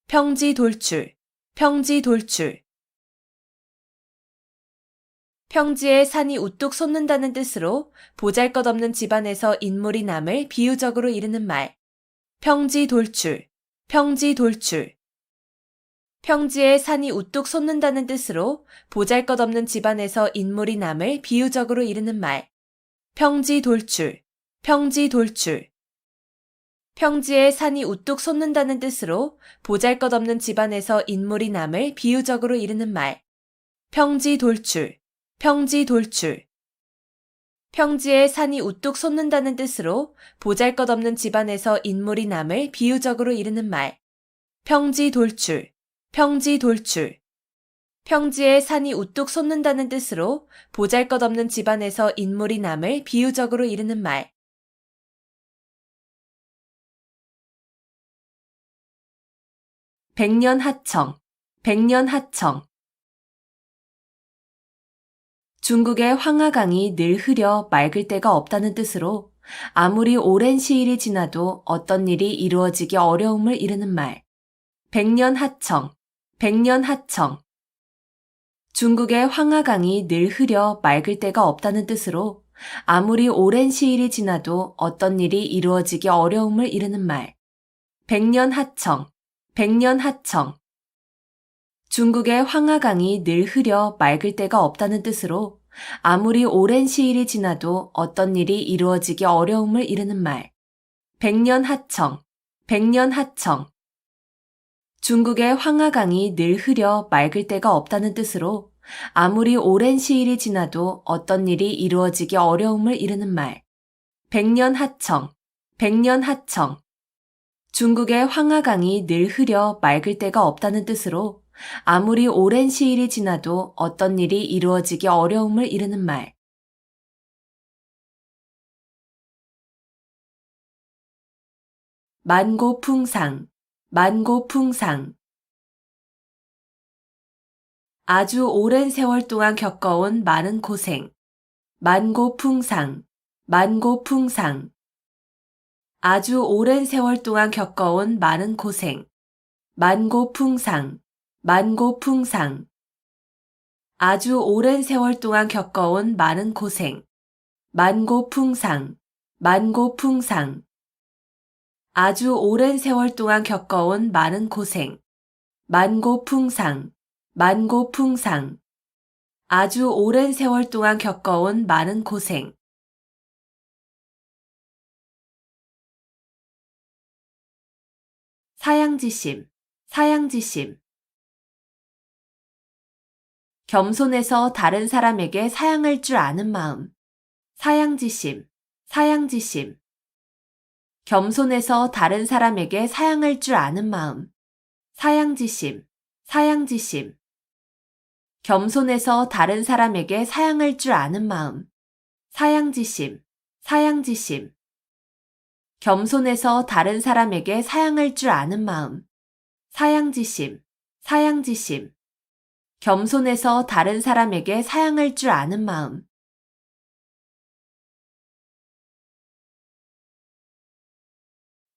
평지돌출, 평지돌출. 평지에 산이 우뚝 솟는다는 뜻으로 보잘것없는 집안에서 인물이 남을 비유적으로 이르는 말. 평지돌출, 평지돌출. 평지에 산이 우뚝 솟는다는 뜻으로 보잘것없는 집안에서 인물이 남을 비유적으로 이르는 말. 평지돌출, 평지돌출. 평지에 산이 우뚝 솟는다는 뜻으로 보잘것없는 집안에서 인물이 남을 비유적으로 이르는 말. 평지돌출, 평지돌출. 평지에 산이 우뚝 솟는다는 뜻으로 보잘것없는 집안에서 인물이 남을 비유적으로 이르는 말. 평지돌출, 평지돌출. 평지에 산이 우뚝 솟는다는 뜻으로 보잘것없는 집안에서 인물이 남을 비유적으로 이르는 말. 백년하청, 백년하청. 중국의 황하강이 늘 흐려 맑을 데가 없다는 뜻으로 아무리 오랜 시일이 지나도 어떤 일이 이루어지기 어려움을 이르는 말. 백년하청, 백년하청. 중국의 황하강이 늘 흐려 맑을 데가 없다는 뜻으로 아무리 오랜 시일이 지나도 어떤 일이 이루어지기 어려움을 이르는 말. 백년하청, 백년하청. 중국의 황하강이 늘 흐려 맑을 데가 없다는 뜻으로 아무리 오랜 시일이 지나도 어떤 일이 이루어지기 어려움을 이르는 말. 백년하청, 백년하청. 중국의 황하강이 늘 흐려 맑을 데가 없다는 뜻으로 아무리 오랜 시일이 지나도 어떤 일이 이루어지기 어려움을 이르는 말. 백년하청, 백년하청. 중국의 황하강이 늘 흐려 맑을 데가 없다는 뜻으로 아무리 오랜 시일이 지나도 어떤 일이 이루어지기 어려움을 이르는 말. 만고풍상, 만고풍상. 아주 오랜 세월 동안 겪어온 많은 고생. 만고풍상, 만고풍상. 아주 오랜 세월 동안 겪어온 많은 고생. 만고풍상, 만고풍상. 아주 오랜 세월 동안 겪어온 많은 고생. 만고풍상, 만고풍상. 아주 오랜 세월 동안 겪어온 많은 고생. 만고풍상, 만고풍상. 아주 오랜 세월 동안 겪어온 많은 고생. 사양지심, 사양지심. 겸손해서 다른 사람에게 사양할 줄 아는 마음. 사양지심, 사양지심. 겸손해서 다른 사람에게 사양할 줄 아는 마음. 사양지심, 사양지심. 겸손해서 다른 사람에게 사양할 줄 아는 마음. 사양지심, 사양지심. 겸손해서 다른 사람에게 사양할 줄 아는 마음. 사양지심, 사양지심. 겸손해서 다른 사람에게 사양할 줄 아는 마음.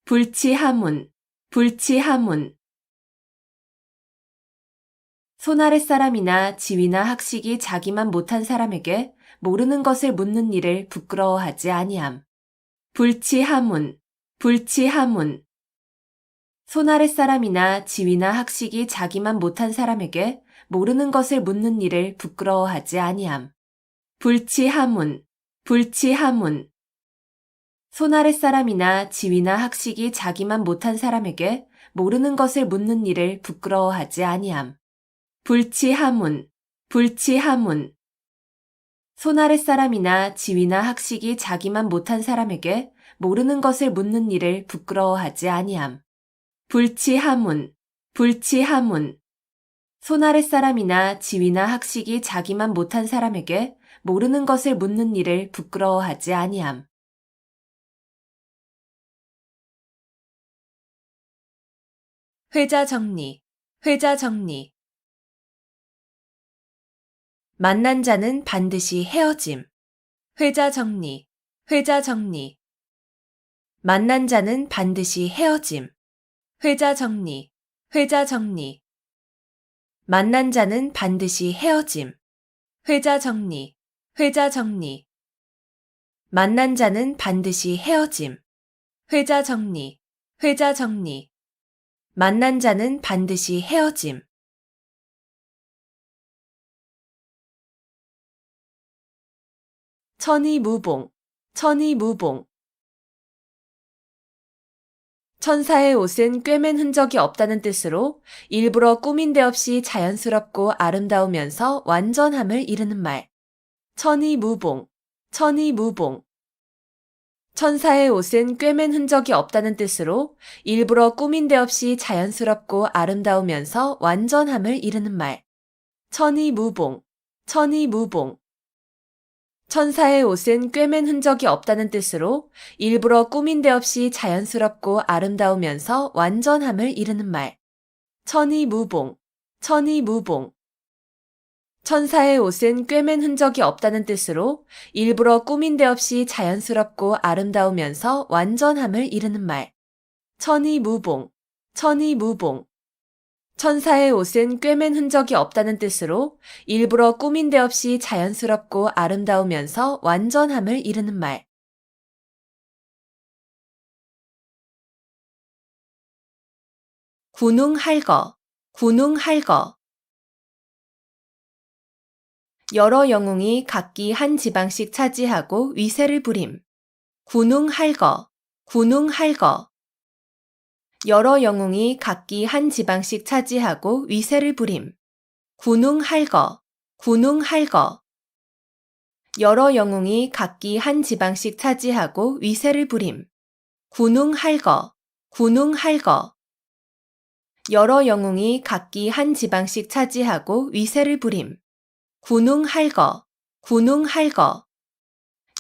불치하문, 불치하문. 손아랫사람이나 지위나 학식이 자기만 못한 사람에게 모르는 것을 묻는 일을 부끄러워하지 아니함. 불치하문, 불치하문. 손아랫사람이나 지위나 학식이 자기만 못한 사람에게 모르는 것을 묻는 일을 부끄러워하지 아니함. 불치하문, 불치하문. 손아랫사람이나 지위나 학식이 자기만 못한 사람에게 모르는 것을 묻는 일을 부끄러워하지 아니함. 불치하문, 불치하문. 손아랫사람이나 지위나 학식이 자기만 못한 사람에게 모르는 것을 묻는 일을 부끄러워하지 아니함. 불치하문, 불치하문. 손아랫사람이나 지위나 학식이 자기만 못한 사람에게 모르는 것을 묻는 일을 부끄러워하지 아니함. 회자 정리, 회자 정리. 만난 자는 반드시 헤어짐. 회자 정리, 회자 정리. 만난 자는 반드시 헤어짐. 회자 정리, 회자 정리. 만난 자는 반드시 헤어짐. 회자 정리, 회자 정리. 만난 자는 반드시 헤어짐. 회자 정리, 회자 정리. 만난 자는 반드시 헤어짐. 천이무봉, 천이무봉. 천사의 옷은 꿰맨 흔적이 없다는 뜻으로 일부러 꾸민 데 없이 자연스럽고 아름다우면서 완전함을 이루는 말. 천이무봉, 천이무봉. 천사의 옷은 꿰맨 흔적이 없다는 뜻으로 일부러 꾸민 데 없이 자연스럽고 아름다우면서 완전함을 이루는 말. 천이무봉, 천이무봉. 천사의 옷은 꿰맨 흔적이 없다는 뜻으로 일부러 꾸민 데 없이 자연스럽고 아름다우면서 완전함을 이루는 말. 천이무봉, 천이무봉. 천사의 옷은 꿰맨 흔적이 없다는 뜻으로 일부러 꾸민 데 없이 자연스럽고 아름다우면서 완전함을 이루는 말. 천이무봉, 천이무봉. 천사의 옷은 꿰맨 흔적이 없다는 뜻으로 일부러 꾸민 데 없이 자연스럽고 아름다우면서 완전함을 이루는 말. 군웅할거, 군웅할거. 여러 영웅이 각기 한 지방씩 차지하고 위세를 부림. 군웅할거, 군웅할거. 여러 영웅이 각기 한 지방씩 차지하고 위세를 부림. 군웅할거, 군웅할거. 여러 영웅이 각기 한 지방씩 차지하고 위세를 부림. 군웅할거, 군웅할거. 여러 영웅이 각기 한 지방씩 차지하고 위세를 부림. 군웅할거, 군웅할거.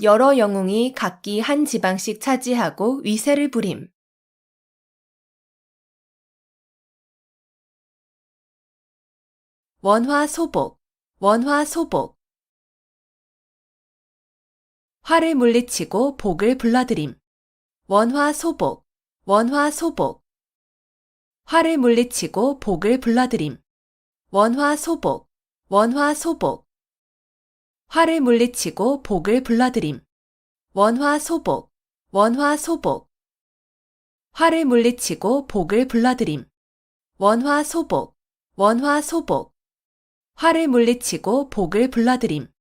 여러 영웅이 각기 한 지방씩 차지하고 위세를 부림. 원화소복, 원화소복. 화를 물리치고 복을 불러들임. 원화소복, 원화소복. 화를 물리치고 복을 불러들임. 원화소복, 원화소복. 화를 물리치고 복을 불러들임. 원화소복, 원화소복. 화를 물리치고 복을 불러들임. 원화소복, 원화소복. 화를 물리치고 복을 불러들임.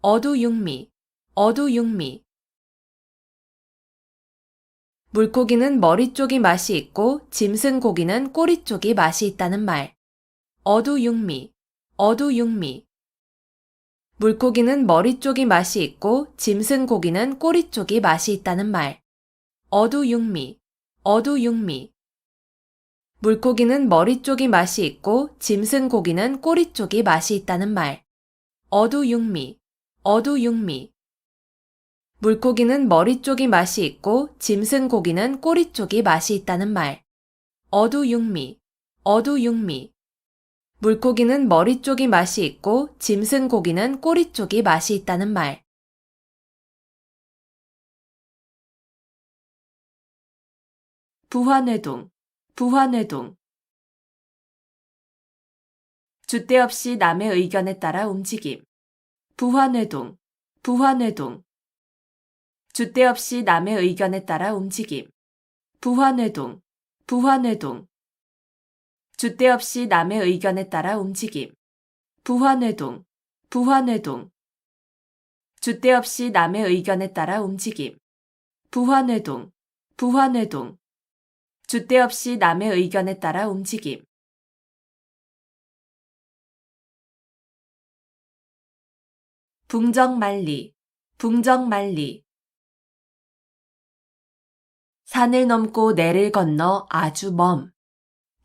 어두육미, 어두육미. 물고기는 머리 쪽이 맛이 있고 짐승 고기는 꼬리 쪽이 맛이 있다는 말. 어두육미, 어두육미. 물고기는 머리 쪽이 맛이 있고 짐승 고기는 꼬리 쪽이 맛이 있다는 말. 어두육미, 어두육미. 물고기는 머리 쪽이 맛이 있고 짐승고기는 꼬리 쪽이 맛이 있다는 말. 어두육미, 어두육미. 물고기는 머리 쪽이 맛이 있고 짐승고기는 꼬리 쪽이 맛이 있다는 말. 어두육미, 어두육미. 물고기는 머리 쪽이 맛이 있고 짐승고기는 꼬리 쪽이 맛이 있다는 말. 부화뇌동, 부화뇌동. 줏대 없이 남의 의견에 따라 움직임. 부화뇌동, 부화뇌동. 줏대 없이 남의 의견에 따라 움직임. 부화뇌동, 부화뇌동. 줏대 없이 남의 의견에 따라 움직임. 부화뇌동, 부화뇌동. 줏대 없이 남의 의견에 따라 움직임. 부화뇌동, 부화뇌동. 줏대 없이 남의 의견에 따라 움직임. 붕정만리, 붕정만리. 산을 넘고 내를 건너 아주 먼.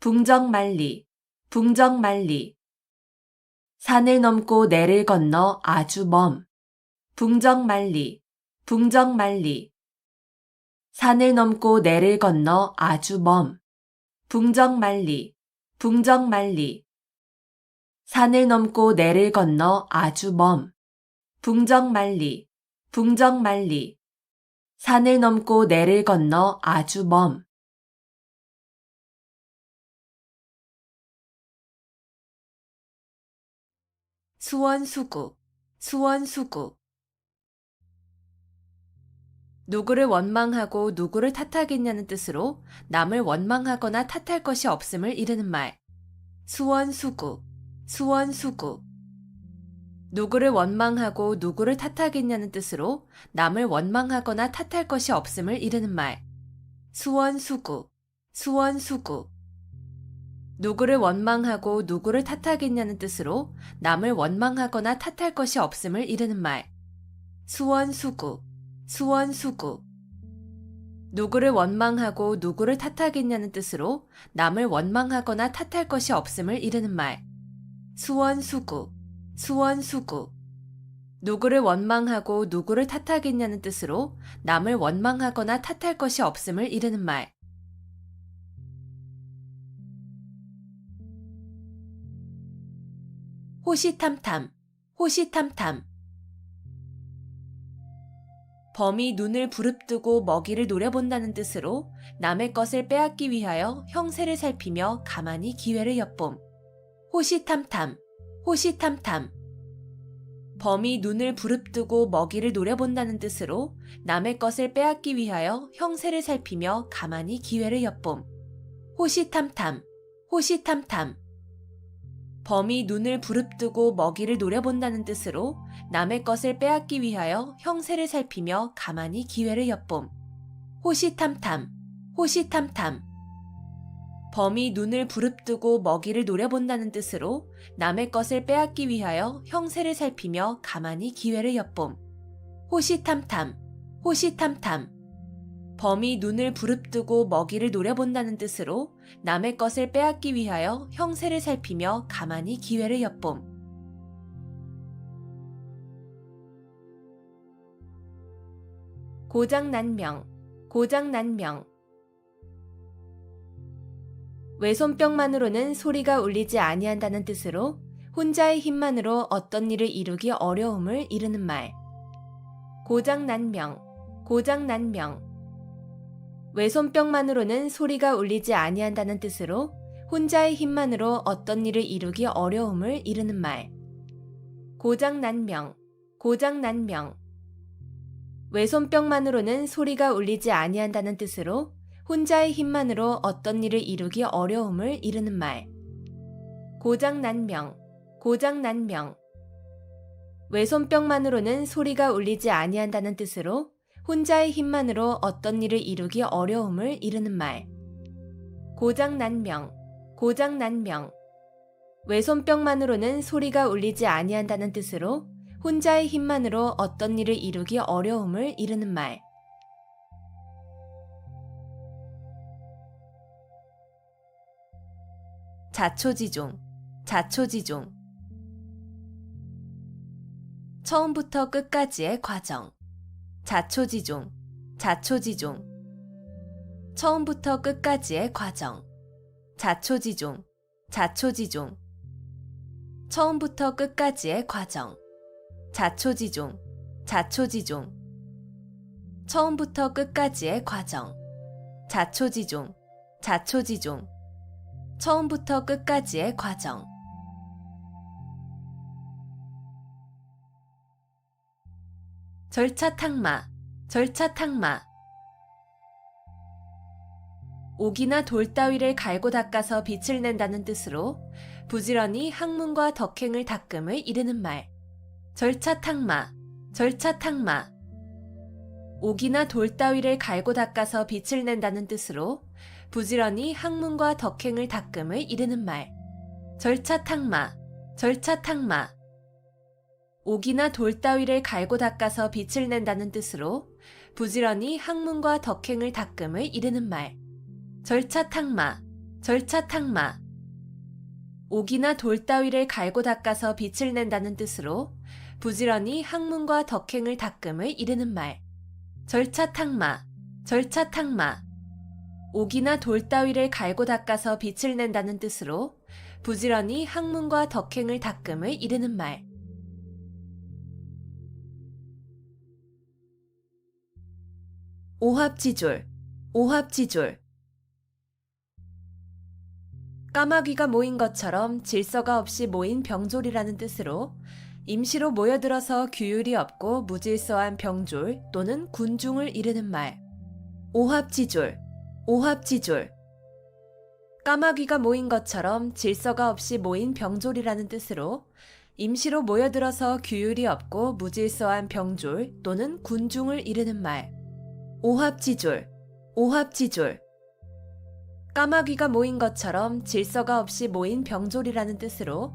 붕정만리, 붕정만리. 산을 넘고 내를 건너 아주 먼. 붕정만리, 붕정만리. 산을 넘고 내를 건너 아주 먼. 붕정만리, 붕정만리. 산을 넘고 내를 건너 아주 먼. 붕정만리, 붕정만리. 산을 넘고 내를 건너 아주 먼. 수원수구, 수원수구. 누구를 원망하고 누구를 탓하겠냐는 뜻으로 남을 원망하거나 탓할 것이 없음을 이르는 말. 수원수구, 수원수구. 누구를 원망하고 누구를 탓하겠냐는 뜻으로 남을 원망하거나 탓할 것이 없음을 이르는 말. 수원수구, 수원수구. 누구를 원망하고 누구를 탓하겠냐는 뜻으로 남을 원망하거나 탓할 것이 없음을 이르는 말. 수원수구, 수원수구. 누구를 원망하고 누구를 탓하겠냐는 뜻으로 남을 원망하거나 탓할 것이 없음을 이르는 말. 수원수구, 수원수구. 누구를 원망하고 누구를 탓하겠냐는 뜻으로 남을 원망하거나 탓할 것이 없음을 이르는 말. 호시탐탐, 호시탐탐. 범이 눈을 부릅뜨고 먹이를 노려본다는 뜻으로 남의 것을 빼앗기 위하여 형세를 살피며 가만히 기회를 엿봄. 호시탐탐, 호시탐탐. 범이 눈을 부릅뜨고 먹이를 노려본다는 뜻으로 남의 것을 빼앗기 위하여 형세를 살피며 가만히 기회를 엿봄. 호시탐탐, 호시탐탐. 범이 눈을 부릅뜨고 먹이를 노려본다는 뜻으로 남의 것을 빼앗기 위하여 형세를 살피며 가만히 기회를 엿봄. 호시탐탐, 호시탐탐. 범이 눈을 부릅뜨고 먹이를 노려본다는 뜻으로 남의 것을 빼앗기 위하여 형세를 살피며 가만히 기회를 엿봄. 호시탐탐, 호시탐탐. 범이 눈을 부릅뜨고 먹이를 노려본다는 뜻으로 남의 것을 빼앗기 위하여 형세를 살피며 가만히 기회를 엿봄. 고장난명, 고장난명. 외손뼉만으로는 소리가 울리지 아니한다는 뜻으로 혼자의 힘만으로 어떤 일을 이루기 어려움을 이르는 말. 고장난명, 고장난명. 외손뼉만으로는 소리가 울리지 아니한다는 뜻으로 혼자의 힘만으로 어떤 일을 이루기 어려움을 이르는 말. 고장난명, 고장난명. 외손뼉만으로는 소리가 울리지 아니한다는 뜻으로 혼자의 힘만으로 어떤 일을 이루기 어려움을 이르는 말. 고장난명, 고장난명. 외손뼉만으로는 소리가 울리지 아니한다는 뜻으로 혼자의 힘만으로 어떤 일을 이루기 어려움을 이르는 말. 고장난명, 고장난명. 외손뼉만으로는 소리가 울리지 아니한다는 뜻으로 혼자의 힘만으로 어떤 일을 이루기 어려움을 이르는 말. 자초지종, 자초지종. 처음부터 끝까지의 과정. 자초지종, 자초지종. 처음부터 끝까지의 과정. 자초지종, 자초지종. 처음부터 끝까지의 과정. 자초지종, 자초지종. 처음부터 끝까지의 과정. 자초지종, 자초지종. 처음부터 끝까지의 과정. 절차탕마, 절차탕마. 옥이나 돌 따위를 갈고 닦아서 빛을 낸다는 뜻으로 부지런히 학문과 덕행을 닦음을 이르는 말. 절차탕마, 절차탕마. 옥이나 돌 따위를 갈고 닦아서 빛을 낸다는 뜻으로 부지런히 학문과 덕행을 닦음을 이르는 말. 절차탕마, 절차탕마. 옥이나 돌 따위를 갈고 닦아서 빛을 낸다는 뜻으로 부지런히 학문과 덕행을 닦음을 이르는 말. 절차탕마, 절차탕마. 옥이나 돌 따위를 갈고 닦아서 빛을 낸다는 뜻으로 부지런히 학문과 덕행을 닦음을 이르는 말. 절차탕마, 절차탕마. 옥이나 돌 따위를 갈고 닦아서 빛을 낸다는 뜻으로 부지런히 학문과 덕행을 닦음을 이르는 말. 오합지졸, 오합지졸. 까마귀가 모인 것처럼 질서가 없이 모인 병졸이라는 뜻으로 임시로 모여들어서 규율이 없고 무질서한 병졸 또는 군중을 이르는 말. 오합지졸, 오합지졸. 까마귀가 모인 것처럼 질서가 없이 모인 병졸이라는 뜻으로 임시로 모여들어서 규율이 없고 무질서한 병졸 또는 군중을 이르는 말. 오합지졸, 오합지졸. 까마귀가 모인 것처럼 질서가 없이 모인 병졸이라는 뜻으로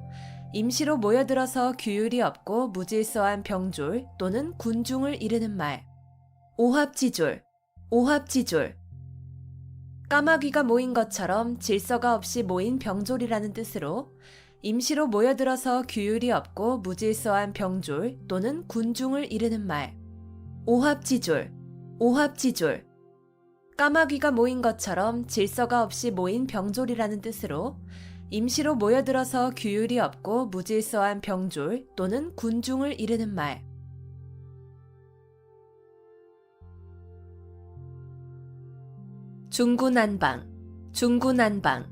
임시로 모여들어서 규율이 없고 무질서한 병졸 또는 군중을 이르는 말. 오합지졸, 오합지졸. 까마귀가 모인 것처럼 질서가 없이 모인 병졸이라는 뜻으로 임시로 모여들어서 규율이 없고 무질서한 병졸 또는 군중을 이르는 말. 오합지졸, 오합지졸. 까마귀가 모인 것처럼 질서가 없이 모인 병졸이라는 뜻으로 임시로 모여들어서 규율이 없고 무질서한 병졸 또는 군중을 이르는 말. 중구난방, 중구난방.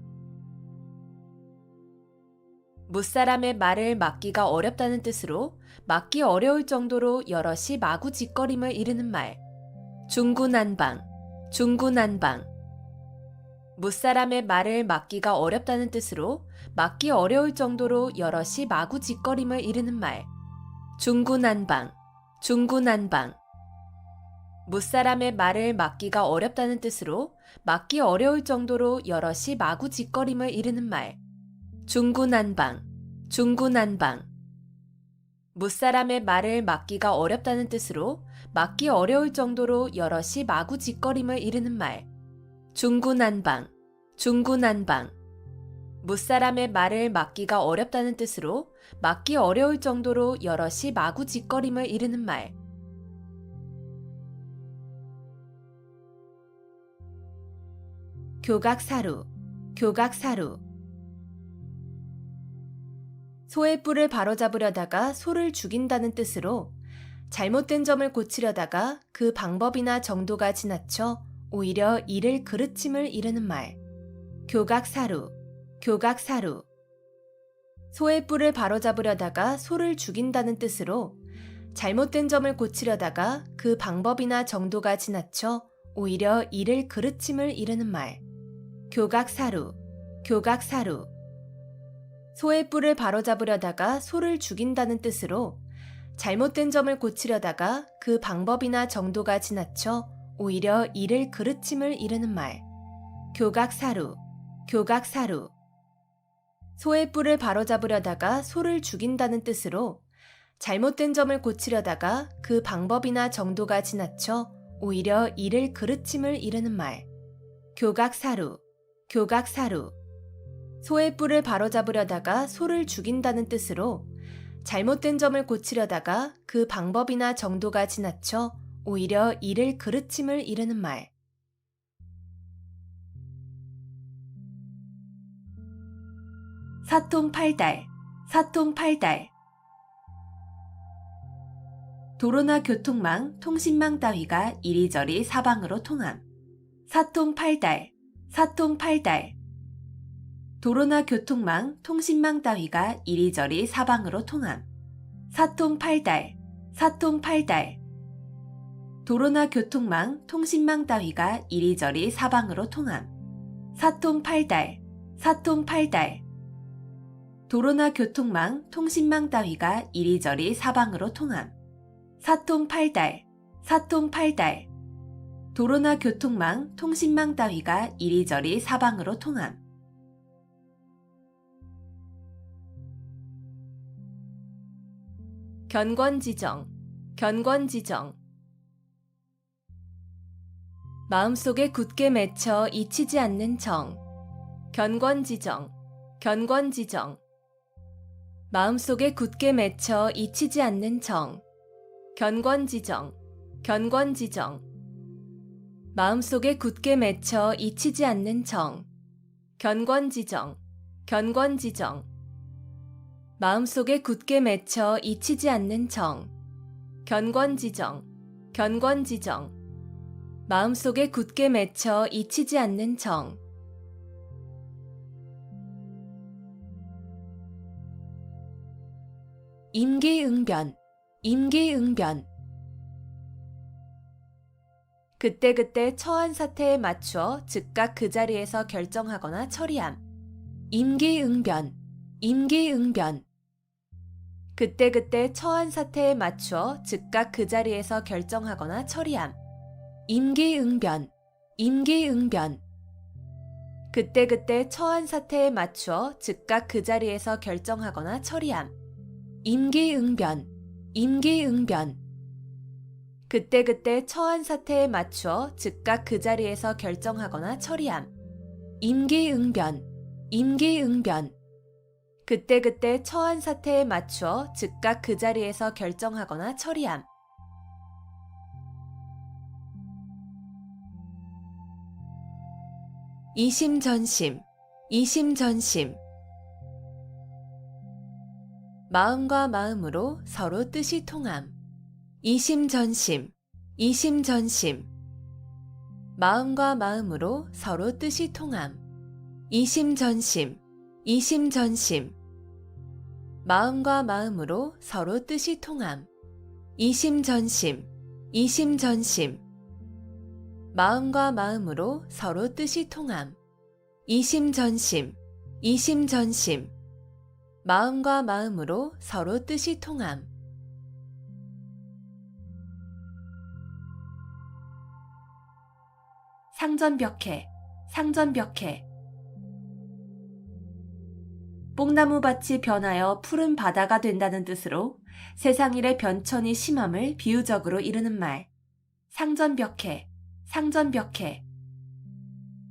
무사람의 말을 막기가 어렵다는 뜻으로 막기 어려울 정도로 여럿이 마구짓거림을 이르는 말. 중구난방, 중구난방. 무사람의 말을 막기가 어렵다는 뜻으로 막기 어려울 정도로 여럿이 마구짓거림을 이르는 말. 중구난방, 중구난방. 무사람의 말을 막기가 어렵다는 뜻으로 막기 어려울 정도로 여럿이 마구짓거림을 이르는 말. 중구난방, 중구난방. 무사람의 말을 막기가 어렵다는 뜻으로 막기 어려울 정도로 여럿이 마구짓거림을 이르는 말. 중구난방, 중구난방. 무사람의 말을 막기가 어렵다는 뜻으로 막기 어려울 정도로 여럿이 마구짓거림을 이르는 말. 교각사루, 교각사루. 소의 뿔을 바로잡으려다가 소를 죽인다는 뜻으로 잘못된 점을 고치려다가 그 방법이나 정도가 지나쳐 오히려 이를 그르침을 이르는 말. 교각사루, 교각사루. 소의 뿔을 바로잡으려다가 소를 죽인다는 뜻으로 잘못된 점을 고치려다가 그 방법이나 정도가 지나쳐 오히려 이를 그르침을 이르는 말. 교각사루, 교각사루. 소의 뿔을 바로잡으려다가 소를 죽인다는 뜻으로 잘못된 점을 고치려다가 그 방법이나 정도가 지나쳐 오히려 이를 그르침을 이르는 말. 교각사루, 교각사루. 소의 뿔을 바로잡으려다가 소를 죽인다는 뜻으로 잘못된 점을 고치려다가 그 방법이나 정도가 지나쳐 오히려 이를 그르침을 이르는 말. 교각사루, 교각사루. 소의 뿔을 바로잡으려다가 소를 죽인다는 뜻으로 잘못된 점을 고치려다가 그 방법이나 정도가 지나쳐 오히려 이를 그르침을 이르는 말. 사통팔달, 사통팔달. 도로나 교통망, 통신망 따위가 이리저리 사방으로 통함. 사통팔달, 사통팔달. 도로나 교통망, 통신망 따위가 이리저리 사방으로 통함. 사통팔달, 사통팔달. 도로나 교통망, 통신망 따위가 이리저리 사방으로 통함. 사통팔달, 사통팔달. 도로나 교통망, 통신망 따위가 이리저리 사방으로 통함. 사통팔달, 사통팔달. 도로나 교통망, 통신망 따위가 이리저리 사방으로 통함. 견권지정, 견권지정. 마음속에 굳게 맺혀 잊히지 않는 정. 견권지정, 견권지정. 마음속에 굳게 맺혀 잊히지 않는 정. 견권지정, 견권지정. 마음속에 굳게 맺혀 잊히지 않는 정. 견권지정, 견권지정. 마음속에 굳게 맺혀 잊히지 않는 정. 견권지정, 견권지정. 마음속에 굳게 맺혀 잊히지 않는 정. 임기응변, 임기응변. 그때그때 처한 사태에 맞추어 즉각 그 자리에서 결정하거나 처리함. 임기응변, 임기응변. 그때그때 처한 사태에 맞추어 즉각 그 자리에서 결정하거나 처리함. 임기응변, 임기응변. 그때그때 처한 사태에 맞추어 즉각 그 자리에서 결정하거나 처리함. 임기응변, 임기응변. 그때그때 처한 사태에 맞추어 즉각 그 자리에서 결정하거나 처리함. 임기응변, 임기응변. 그때그때 처한 사태에 맞추어 즉각 그 자리에서 결정하거나 처리함. 이심전심, 이심전심. 마음과 마음으로 서로 뜻이 통함. 이심전심, 이심전심. 마음과 마음으로 서로 뜻이 통함. 이심전심, 이심전심. 마음과 마음으로 서로 뜻이 통함. 이심전심, 이심전심. 마음과 마음으로 서로 뜻이 통함. 이심전심, 이심전심. 마음과 마음으로 서로 뜻이 통함. 상전벽해, 상전벽해. 뽕나무밭이 변하여 푸른 바다가 된다는 뜻으로 세상일의 변천이 심함을 비유적으로 이르는 말. 상전벽해, 상전벽해.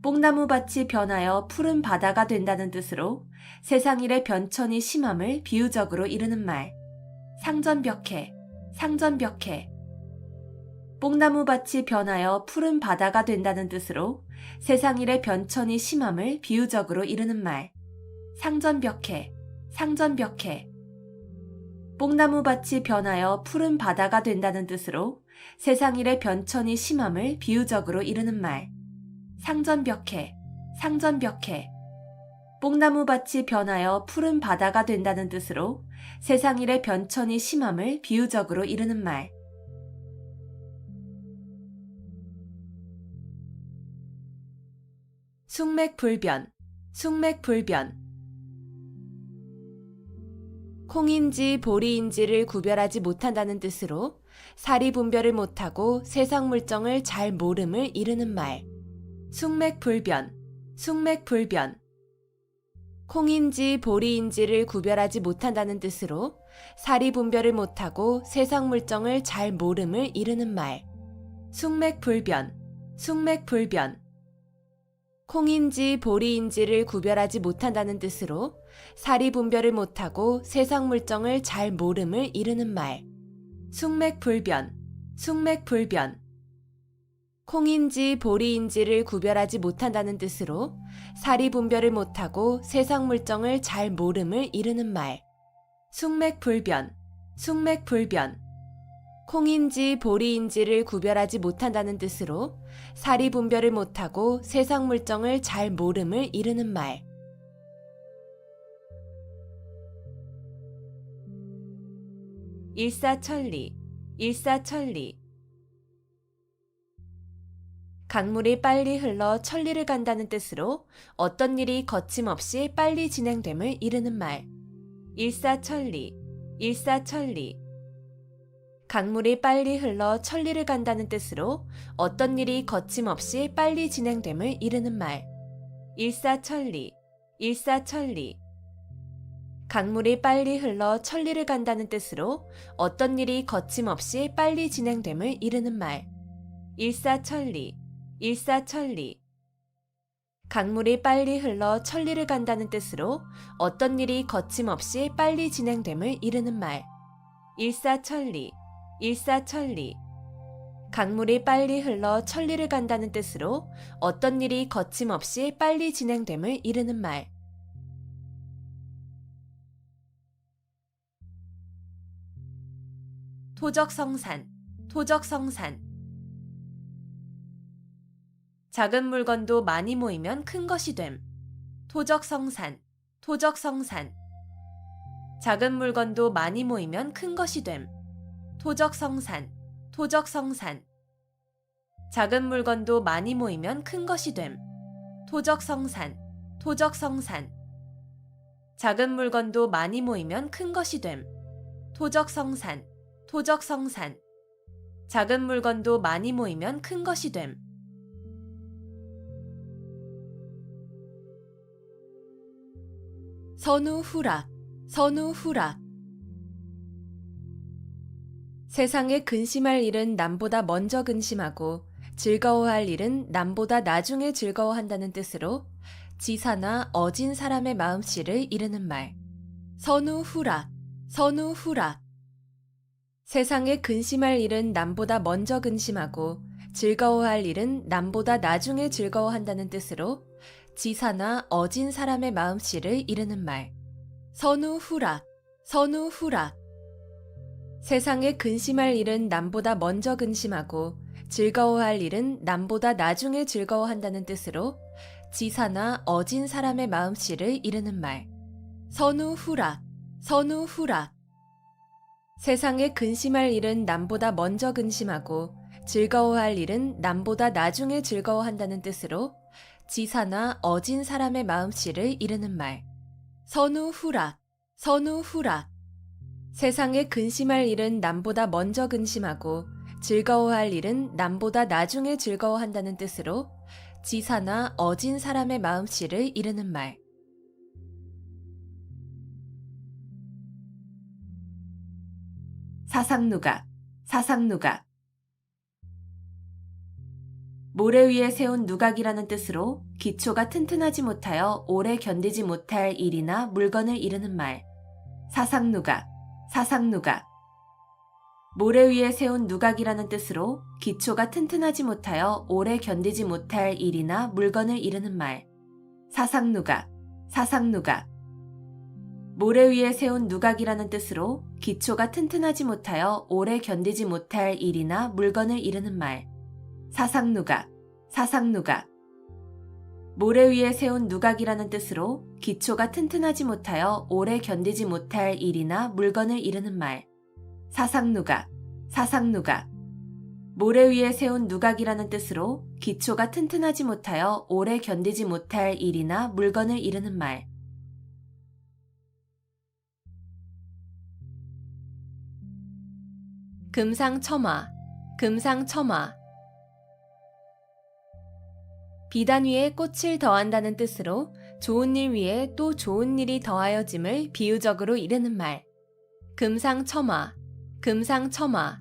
뽕나무밭이 변하여 푸른 바다가 된다는 뜻으로 세상일의 변천이 심함을 비유적으로 이르는 말. 상전벽해, 상전벽해. 뽕나무밭이 변하여 푸른 바다가 된다는 뜻으로 세상일의 변천이 심함을 비유적으로 이르는 말. 상전벽해, 상전벽해. 뽕나무밭이 변하여 푸른 바다가 된다는 뜻으로 세상일의 변천이 심함을 비유적으로 이르는 말. 상전벽해, 상전벽해. 뽕나무밭이 변하여 푸른 바다가 된다는 뜻으로 세상일의 변천이 심함을 비유적으로 이르는 말. 숙맥불변, 숙맥불변. 콩인지 보리인지를 구별하지 못한다는 뜻으로 사리분별을 못하고 세상 물정을 잘 모름을 이르는 말. 숙맥불변, 숙맥불변. 콩인지 보리인지를 구별하지 못한다는 뜻으로 사리분별을 못하고 세상 물정을 잘 모름을 이르는 말. 숙맥불변, 숙맥불변. 콩인지 보리인지를 구별하지 못한다는 뜻으로 사리 분별을 못하고 세상 물정을 잘 모름을 이르는 말. 숙맥불변, 숙맥불변. 콩인지 보리인지를 구별하지 못한다는 뜻으로 사리 분별을 못하고 세상 물정을 잘 모름을 이르는 말. 숙맥불변, 숙맥불변. 콩인지 보리인지를 구별하지 못한다는 뜻으로 사리 분별을 못하고 세상 물정을 잘 모름을 이르는 말. 일사천리, 일사천리. 강물이 빨리 흘러 천리를 간다는 뜻으로 어떤 일이 거침없이 빨리 진행됨을 이르는 말. 일사천리, 일사천리. 강물이 빨리 흘러 천리를 간다는 뜻으로 어떤 일이 거침없이 빨리 진행됨을 이르는 말. 일사천리, 일사천리. 강물이 빨리 흘러 천리를 간다는 뜻으로 어떤 일이 거침없이 빨리 진행됨을 이르는 말. 일사천리, 일사천리. 강물이 빨리 흘러 천리를 간다는 뜻으로 어떤 일이 거침없이 빨리 진행됨을 이르는 말. 일사천리, 일사천리. 강물이 빨리 흘러 천리를 간다는 뜻으로 어떤 일이 거침없이 빨리 진행됨을 이르는 말. 토적성산, 토적성산. 작은 물건도 많이 모이면 큰 것이 됨. 토적성산, 토적성산. 작은 물건도 많이 모이면 큰 것이 됨. 토적성산, 토적성산. 작은 물건도 많이 모이면 큰 것이 됨. 토적성산, 토적성산. 작은 물건도 많이 모이면 큰 것이 됨. 토적성산, 토적성산. 작은 물건도 많이 모이면 큰 것이 됨. 선우후락, 선우후락. 세상에 근심할 일은 남보다 먼저 근심하고 즐거워할 일은 남보다 나중에 즐거워한다는 뜻으로 지사나 어진 사람의 마음씨를 이르는 말. 선우후락, 선우후락. 세상에 근심할 일은 남보다 먼저 근심하고 즐거워할 일은 남보다 나중에 즐거워한다는 뜻으로 지사나 어진 사람의 마음씨를 이르는 말. 선우후락, 선우후락. 세상에 근심할 일은 남보다 먼저 근심하고 즐거워할 일은 남보다 나중에 즐거워한다는 뜻으로 지사나 어진 사람의 마음씨를 이르는 말. 선우후락, 선우후락. 세상에 근심할 일은 남보다 먼저 근심하고 즐거워할 일은 남보다 나중에 즐거워한다는 뜻으로 지사나 어진 사람의 마음씨를 이르는 말. 선우후락, 선우후락. 세상에 근심할 일은 남보다 먼저 근심하고 즐거워할 일은 남보다 나중에 즐거워한다는 뜻으로 지사나 어진 사람의 마음씨를 이르는 말. 사상누각, 사상누각. 모래 위에 세운 누각이라는 뜻으로 기초가 튼튼하지 못하여 오래 견디지 못할 일이나 물건을 이르는 말. 사상누각, 사상누각. 모래 위에 세운 누각이라는 뜻으로 기초가 튼튼하지 못하여 오래 견디지 못할 일이나 물건을 이르는 말. 사상누각, 사상누각. 모래 위에 세운 누각이라는 뜻으로 기초가 튼튼하지 못하여 오래 견디지 못할 일이나 물건을 이르는 말. 사상누각, 사상누각. 모래 위에 세운 누각이라는 뜻으로 기초가 튼튼하지 못하여 오래 견디지 못할 일이나 물건을 이르는 말. 사상누각, 사상누각. 모래 위에 세운 누각이라는 뜻으로 기초가 튼튼하지 못하여 오래 견디지 못할 일이나 물건을 이르는 말. 금상첨화, 금상첨화. 비단 위에 꽃을 더한다는 뜻으로 좋은 일 위에 또 좋은 일이 더하여짐을 비유적으로 이르는 말. 금상첨화, 금상첨화.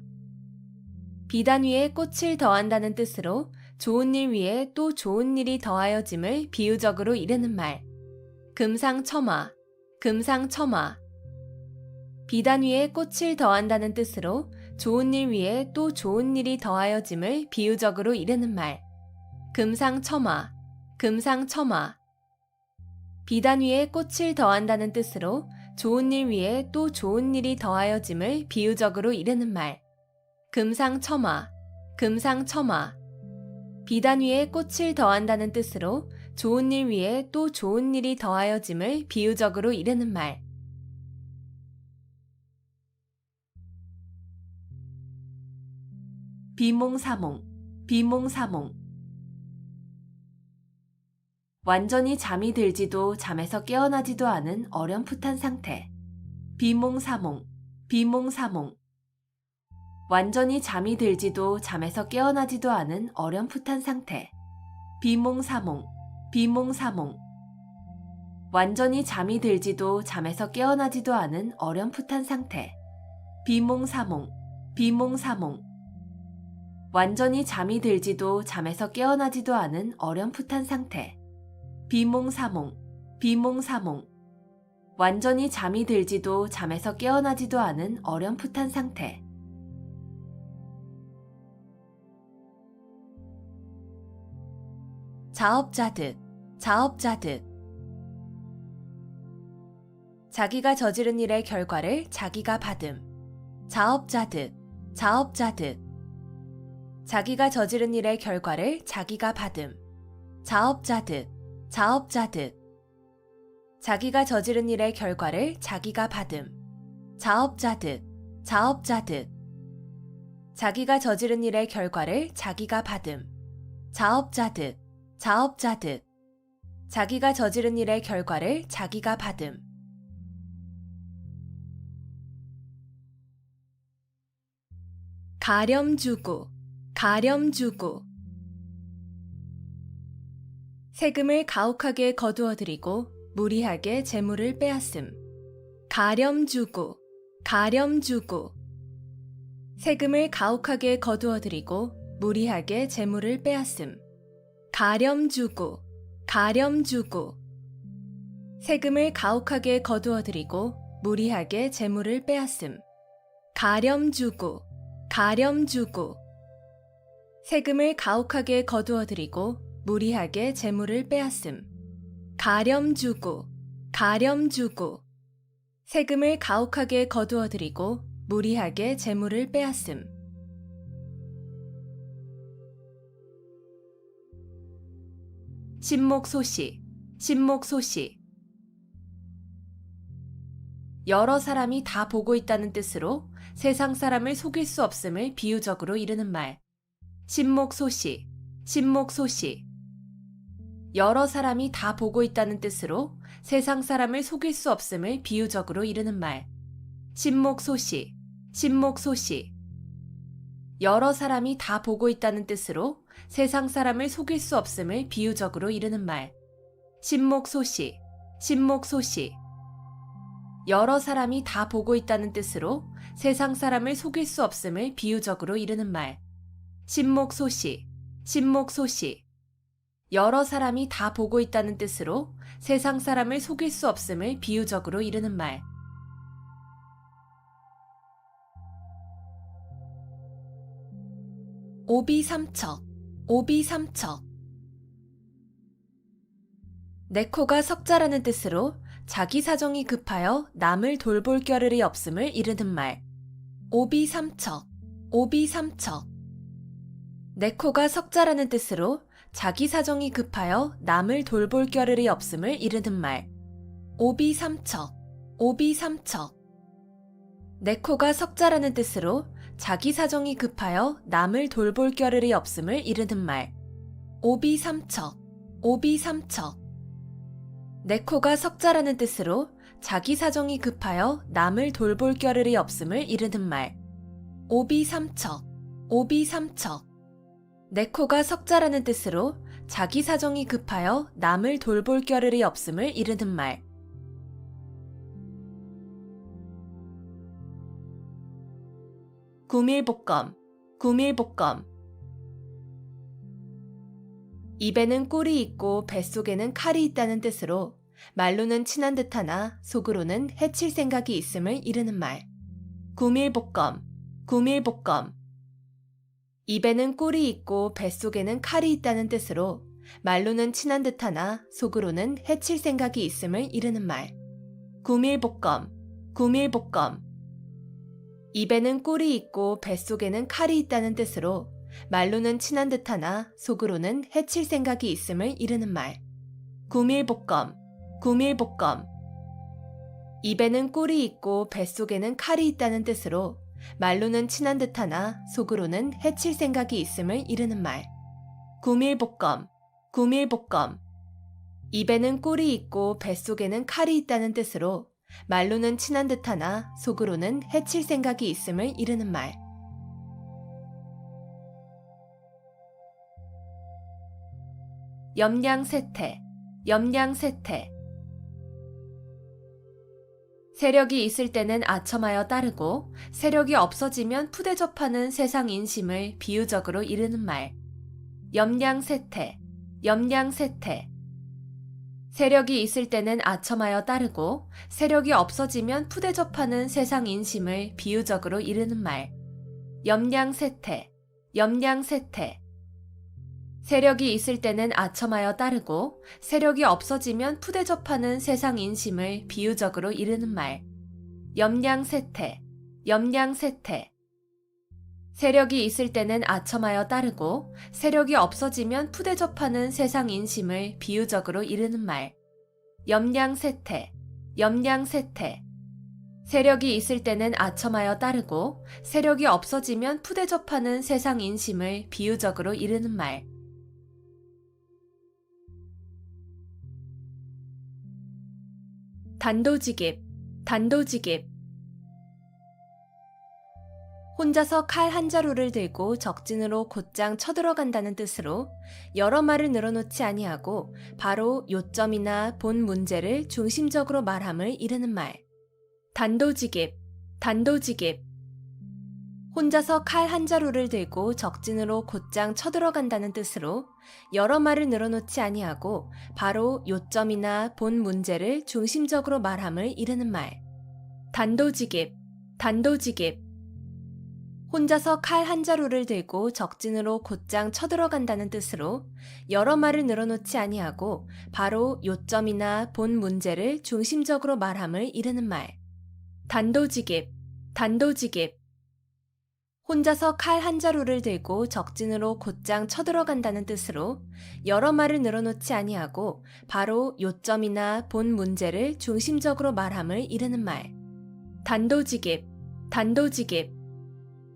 비단 위에 꽃을 더한다는 뜻으로 좋은 일 위에 또 좋은 일이 더하여짐을 비유적으로 이르는 말. 금상첨화, 금상첨화. 비단 위에 꽃을 더한다는 뜻으로 좋은 일 위에 또 좋은 일이 더하여짐을 비유적으로 이르는 말. 금상첨화, 금상첨화. 비단 위에 꽃을 더한다는 뜻으로 좋은 일 위에 또 좋은 일이 더하여짐을 비유적으로 이르는 말. 금상첨화, 금상첨화. 비단 위에 꽃을 더한다는 뜻으로 좋은 일 위에 또 좋은 일이 더하여짐을 비유적으로 이르는 말. 비몽사몽, 비몽사몽. 완전히 잠이 들지도 잠에서 깨어나지도 않은 어렴풋한 상태. 비몽사몽, 비몽사몽. 완전히 잠이 들지도 잠에서 깨어나지도 않은 어렴풋한 상태. 비몽사몽, 비몽사몽. 완전히 잠이 들지도 잠에서 깨어나지도 않은 어렴풋한 상태. 비몽사몽, 비몽사몽. 완전히 잠이 들지도 잠에서 깨어나지도 않은 어렴풋한 상태. 비몽사몽, 비몽사몽. 완전히 잠이 들지도 잠에서 깨어나지도 않은 어렴풋한 상태. 자업자득, 자업자득. 자기가 저지른 일의 결과를 자기가 받음. 자업자득, 자업자득. 자기가 저지른 일의 결과를 자기가 받음. 자업자득, 자업자득. 자기가 저지른 일의 결과를 자기가 받음. 자업자득, 자업자득. 자기가 저지른 일의 결과를 자기가 받음. 자업자득, 자업자득. 자기가 저지른 일의 결과를 자기가 받음. 가렴주구, 가렴주구. 세금을 가혹하게 거두어들이고 무리하게 재물을 빼앗음. 가렴주구, 가렴주구. 세금을 가혹하게 거두어들이고 무리하게 재물을 빼앗음. 가렴주구, 가렴주구. 세금을 가혹하게 거두어들이고 무리하게 재물을 빼앗음. 가렴주구, 가렴주구. 세금을 가혹하게 거두어들이고 무리하게 재물을 빼앗음. 가렴주구, 가렴주구. 세금을 가혹하게 거두어들이고 무리하게 재물을 빼앗음. 신목소시, 신목소시. 여러 사람이 다 보고 있다는 뜻으로 세상 사람을 속일 수 없음을 비유적으로 이르는 말. 신목소시, 신목소시. 여러 사람이 다 보고 있다는 뜻으로 세상 사람을 속일 수 없음을 비유적으로 이르는 말. 신목소시, 신목소시. 여러 사람이 다 보고 있다는 뜻으로 세상 사람을 속일 수 없음을 비유적으로 이르는 말. 신목소시, 신목소시. 여러 사람이 다 보고 있다는 뜻으로 세상 사람을 속일 수 없음을 비유적으로 이르는 말. 신목소시, 신목소시. 여러 사람이 다 보고 있다는 뜻으로 세상 사람을 속일 수 없음을 비유적으로 이르는 말. 오비삼척, 오비삼척. 내 코가 석자라는 뜻으로 자기 사정이 급하여 남을 돌볼 겨를이 없음을 이르는 말. 오비삼척, 오비삼척. 내 코가 석자라는 뜻으로 자기 사정이 급하여 남을 돌볼 겨를이 없음을 이르는 말. 오비삼척, 오비삼척. 내 코가 석자라는 뜻으로 자기 사정이 급하여 남을 돌볼 겨를이 없음을 이르는 말. 오비삼척, 오비삼척. 내 코가 석자라는 뜻으로 자기 사정이 급하여 남을 돌볼 겨를이 없음을 이르는 말. 오비삼척, 오비삼척. 내 코가 석자라는 뜻으로 자기 사정이 급하여 남을 돌볼 겨를이 없음을 이르는 말. 구밀복검, 구밀복검. 입에는 꿀이 있고 뱃속에는 칼이 있다는 뜻으로 말로는 친한 듯하나 속으로는 해칠 생각이 있음을 이르는 말. 구밀복검, 구밀복검. 입에는 꿀이 있고 뱃속에는 칼이 있다는 뜻으로 말로는 친한 듯하나 속으로는 해칠 생각이 있음을 이르는 말. 구밀복검, 구밀복검. 입에는 꿀이 있고 뱃속에는 칼이 있다는 뜻으로 말로는 친한 듯하나 속으로는 해칠 생각이 있음을 이르는 말. 구밀복검, 구밀복검. 입에는 꿀이 있고 뱃속에는 칼이 있다는 뜻으로 말로는 친한 듯하나 속으로는 해칠 생각이 있음을 이르는 말. 구밀복검, 구밀복검. 입에는 꿀이 있고 뱃속에는 칼이 있다는 뜻으로 말로는 친한 듯하나 속으로는 해칠 생각이 있음을 이르는 말. 염량세태, 염량세태. 세력이 있을 때는 아첨하여 따르고 세력이 없어지면 푸대접하는 세상 인심을 비유적으로 이르는 말. 염량세태, 염량세태. 세력이 있을 때는 아첨하여 따르고 세력이 없어지면 푸대접하는 세상 인심을 비유적으로 이르는 말. 염량세태, 염량세태. 세력이 있을 때는 아첨하여 따르고 세력이 없어지면 푸대접하는 세상 인심을 비유적으로 이르는 말. 염량세태, 염량세태. 세력이 있을 때는 아첨하여 따르고 세력이 없어지면 푸대접하는 세상 인심을 비유적으로 이르는 말. 염량세태, 염량세태. 세력이 있을 때는 아첨하여 따르고 세력이 없어지면 푸대접하는 세상 인심을 비유적으로 이르는 말. 단도직입, 단도직입. 혼자서 칼 한 자루를 들고 적진으로 곧장 쳐들어간다는 뜻으로 여러 말을 늘어놓지 아니하고 바로 요점이나 본 문제를 중심적으로 말함을 이르는 말. 단도직입, 단도직입. 혼자서 칼 한 자루를 들고 적진으로 곧장 쳐들어간다는 뜻으로 여러 말을 늘어놓지 아니하고 바로 요점이나 본 문제를 중심적으로 말함을 이르는 말. 단도직입, 단도직입. 혼자서 칼 한 자루를 들고 적진으로 곧장 쳐들어간다는 뜻으로 여러 말을 늘어놓지 아니하고 바로 요점이나 본 문제를 중심적으로 말함을 이르는 말. 단도직입, 단도직입. 혼자서 칼 한 자루를 들고 적진으로 곧장 쳐들어간다는 뜻으로 여러 말을 늘어놓지 아니하고 바로 요점이나 본 문제를 중심적으로 말함을 이르는 말. 단도직입, 단도직입.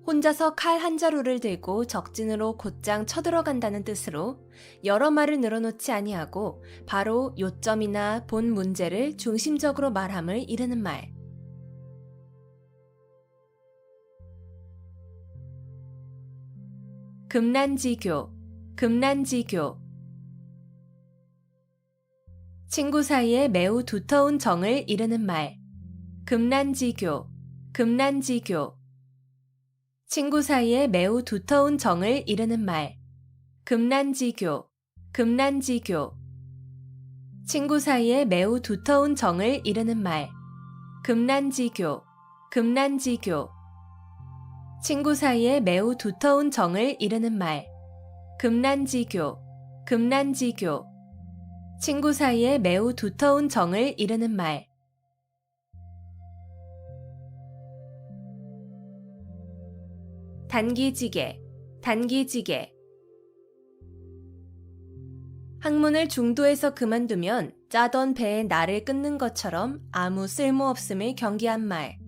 혼자서 칼 한 자루를 들고 적진으로 곧장 쳐들어간다는 뜻으로 여러 말을 늘어놓지 아니하고 바로 요점이나 본 문제를 중심적으로 말함을 이르는 말. 금난지교, 금난지교. 친구 사이에 매우 두터운 정을 이르는 말. 금난지교, 금난지교. 친구 사이에 매우 두터운 정을 이르는 말. 금난지교, 금난지교. 친구 사이에 매우 두터운 정을 이르는 말. 금난지교, 금난지교. 친구 사이에 매우 두터운 정을 이르는 말. 금난지교, 금난지교. 친구 사이에 매우 두터운 정을 이르는 말. 단기지개, 단기지개. 학문을 중도에서 그만두면 짜던 배에 나를 끊는 것처럼 아무 쓸모없음을 경계한 말.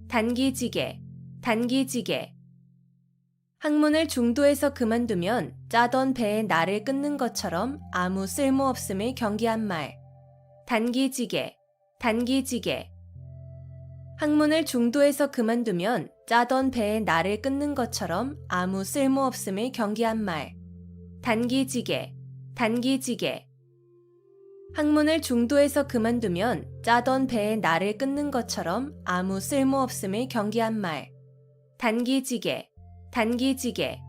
단기지개, 단기지개. 학문을 중도에서 그만두면 짜던 배에 나를 끊는 것처럼 아무 쓸모없음을 경계한 말. 단기지개, 단기지개. 학문을 중도에서 그만두면 짜던 배에 나를 끊는 것처럼 아무 쓸모없음을 경계한 말. 단기지개, 단기지개. 학문을 중도에서 그만두면 짜던 배에 나를 끊는 것처럼 아무 쓸모없음을 경계한 말. 단기지개, 단기지개.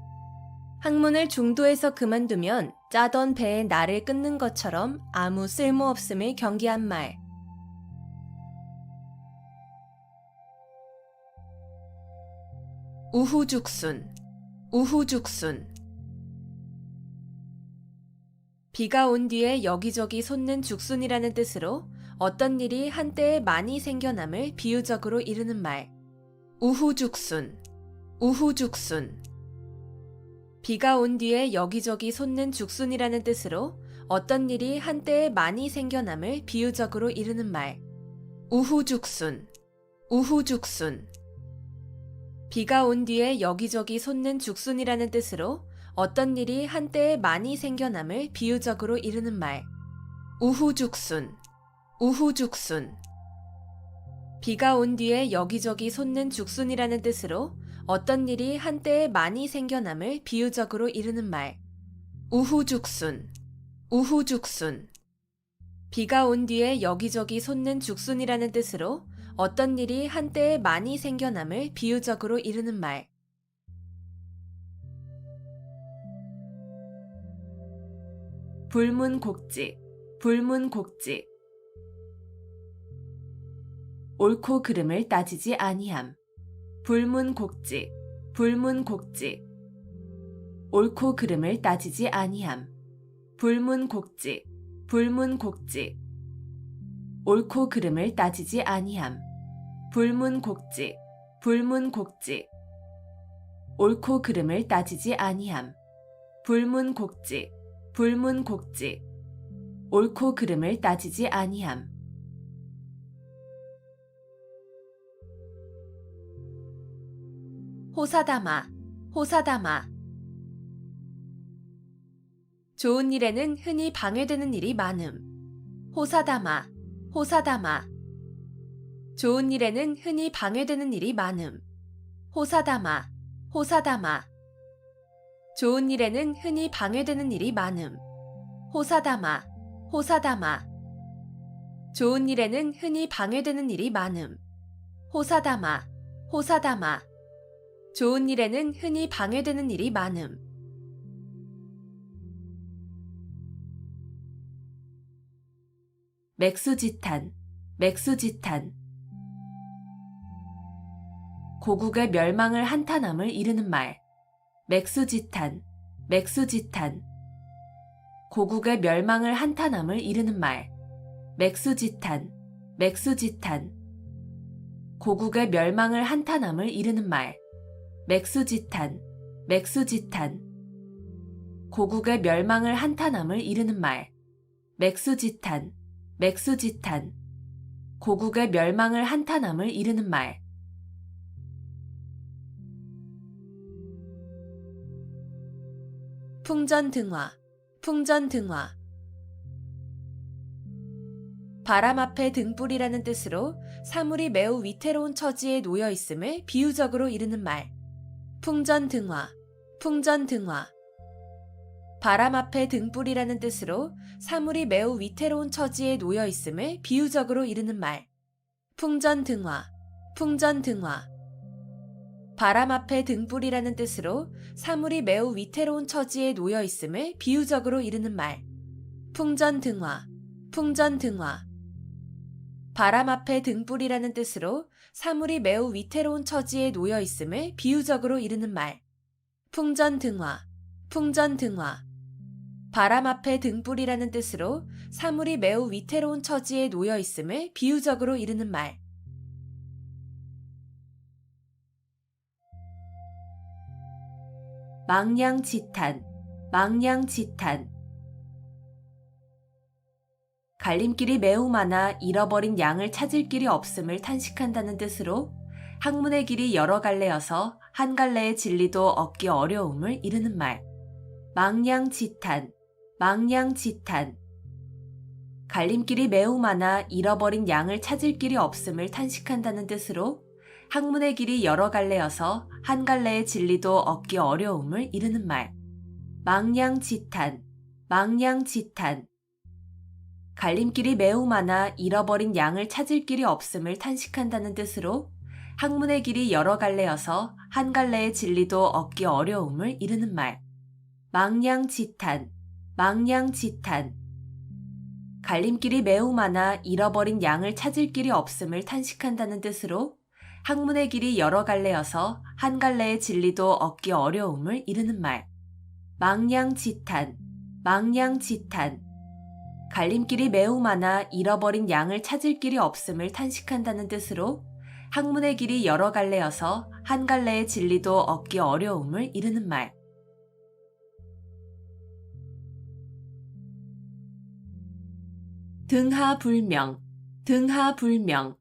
학문을 중도에서 그만두면 짜던 배에 나를 끊는 것처럼 아무 쓸모없음을 경계한 말. 우후죽순, 우후죽순. 비가 온 뒤에 여기저기 솟는 죽순이라는 뜻으로 어떤 일이 한때에 많이 생겨남을 비유적으로 이르는 말. 우후죽순, 우후죽순. 비가 온 뒤에 여기저기 솟는 죽순이라는 뜻으로 어떤 일이 한때에 많이 생겨남을 비유적으로 이르는 말. 우후죽순, 우후죽순. 비가 온 뒤에 여기저기 솟는 죽순이라는 뜻으로 어떤 일이 한때에 많이 생겨남을 비유적으로 이르는 말. 우후죽순, 우후죽순. 비가 온 뒤에 여기저기 솟는 죽순이라는 뜻으로 어떤 일이 한때에 많이 생겨남을 비유적으로 이르는 말. 우후죽순, 우후죽순. 비가 온 뒤에 여기저기 솟는 죽순이라는 뜻으로 어떤 일이 한때에 많이 생겨남을 비유적으로 이르는 말. 불문곡직, 불문곡직. 옳고 그름을 따지지 아니함. 불문곡직, 불문곡직. 옳고 그름을 따지지 아니함. 불문곡직, 불문곡직. 옳고 그름을 따지지 아니함. 불문곡직, 불문곡직. 옳고 그름을 따지지 아니함. 불문곡직, 불문곡직. 옳고 그름을 따지지 아니함. 호사다마, 호사다마. 좋은 일에는 흔히 방해되는 일이 많음. 호사다마, 호사다마. 좋은 일에는 흔히 방해되는 일이 많음. 호사다마, 호사다마. 좋은 일에는 흔히 방해되는 일이 많음. 호사다마, 호사다마. 좋은 일에는 흔히 방해되는 일이 많음. 호사다마, 호사다마. 좋은 일에는 흔히 방해되는 일이 많음. 맥수지탄, 맥수지탄. 고국의 멸망을 한탄함을 이르는 말. 맥수지탄, 맥수지탄. 고국의 멸망을 한탄함을 이르는 말. 맥수지탄, 맥수지탄. 고국의 멸망을 한탄함을 이르는 말. 맥수지탄, 맥수지탄. 고국의 멸망을 한탄함을 이르는 말. 맥수지탄, 맥수지탄. 고국의 멸망을 한탄함을 이르는 말. 풍전등화, 풍전등화. 바람 앞에 등불이라는 뜻으로 사물이 매우 위태로운 처지에 놓여 있음을 비유적으로 이르는 말. 풍전등화, 풍전등화. 바람 앞에 등불이라는 뜻으로 사물이 매우 위태로운 처지에 놓여 있음을 비유적으로 이르는 말. 풍전등화, 풍전등화. 바람 앞에 등불이라는 뜻으로 사물이 매우 위태로운 처지에 놓여 있음을 비유적으로 이르는 말. 풍전등화, 풍전등화. 바람 앞에 등불이라는 뜻으로 사물이 매우 위태로운 처지에 놓여 있음을 비유적으로 이르는 말. 풍전등화, 풍전등화. 바람 앞에 등불이라는 뜻으로 사물이 매우 위태로운 처지에 놓여 있음을 비유적으로 이르는 말. 망냥지탄, 망냥지탄. 갈림길이 매우 많아 잃어버린 양을 찾을 길이 없음을 탄식한다는 뜻으로 학문의 길이 여러 갈래여서 한 갈래의 진리도 얻기 어려움을 이르는 말. 망냥지탄, 망냥지탄. 갈림길이 매우 많아 잃어버린 양을 찾을 길이 없음을 탄식한다는 뜻으로 학문의 길이 여러 갈래여서 한 갈래의 진리도 얻기 어려움을 이르는 말. 망냥지탄, 망냥지탄. 갈림길이 매우 많아 잃어버린 양을 찾을 길이 없음을 탄식한다는 뜻으로 학문의 길이 여러 갈래여서 한 갈래의 진리도 얻기 어려움을 이르는 말. 망냥지탄, 망냥지탄. 갈림길이 매우 많아 잃어버린 양을 찾을 길이 없음을 탄식한다는 뜻으로 학문의 길이 여러 갈래여서 한 갈래의 진리도 얻기 어려움을 이르는 말. 망냥지탄, 망냥지탄. 갈림길이 매우 많아 잃어버린 양을 찾을 길이 없음을 탄식한다는 뜻으로 학문의 길이 여러 갈래여서 한 갈래의 진리도 얻기 어려움을 이르는 말. 등하불명, 등하불명.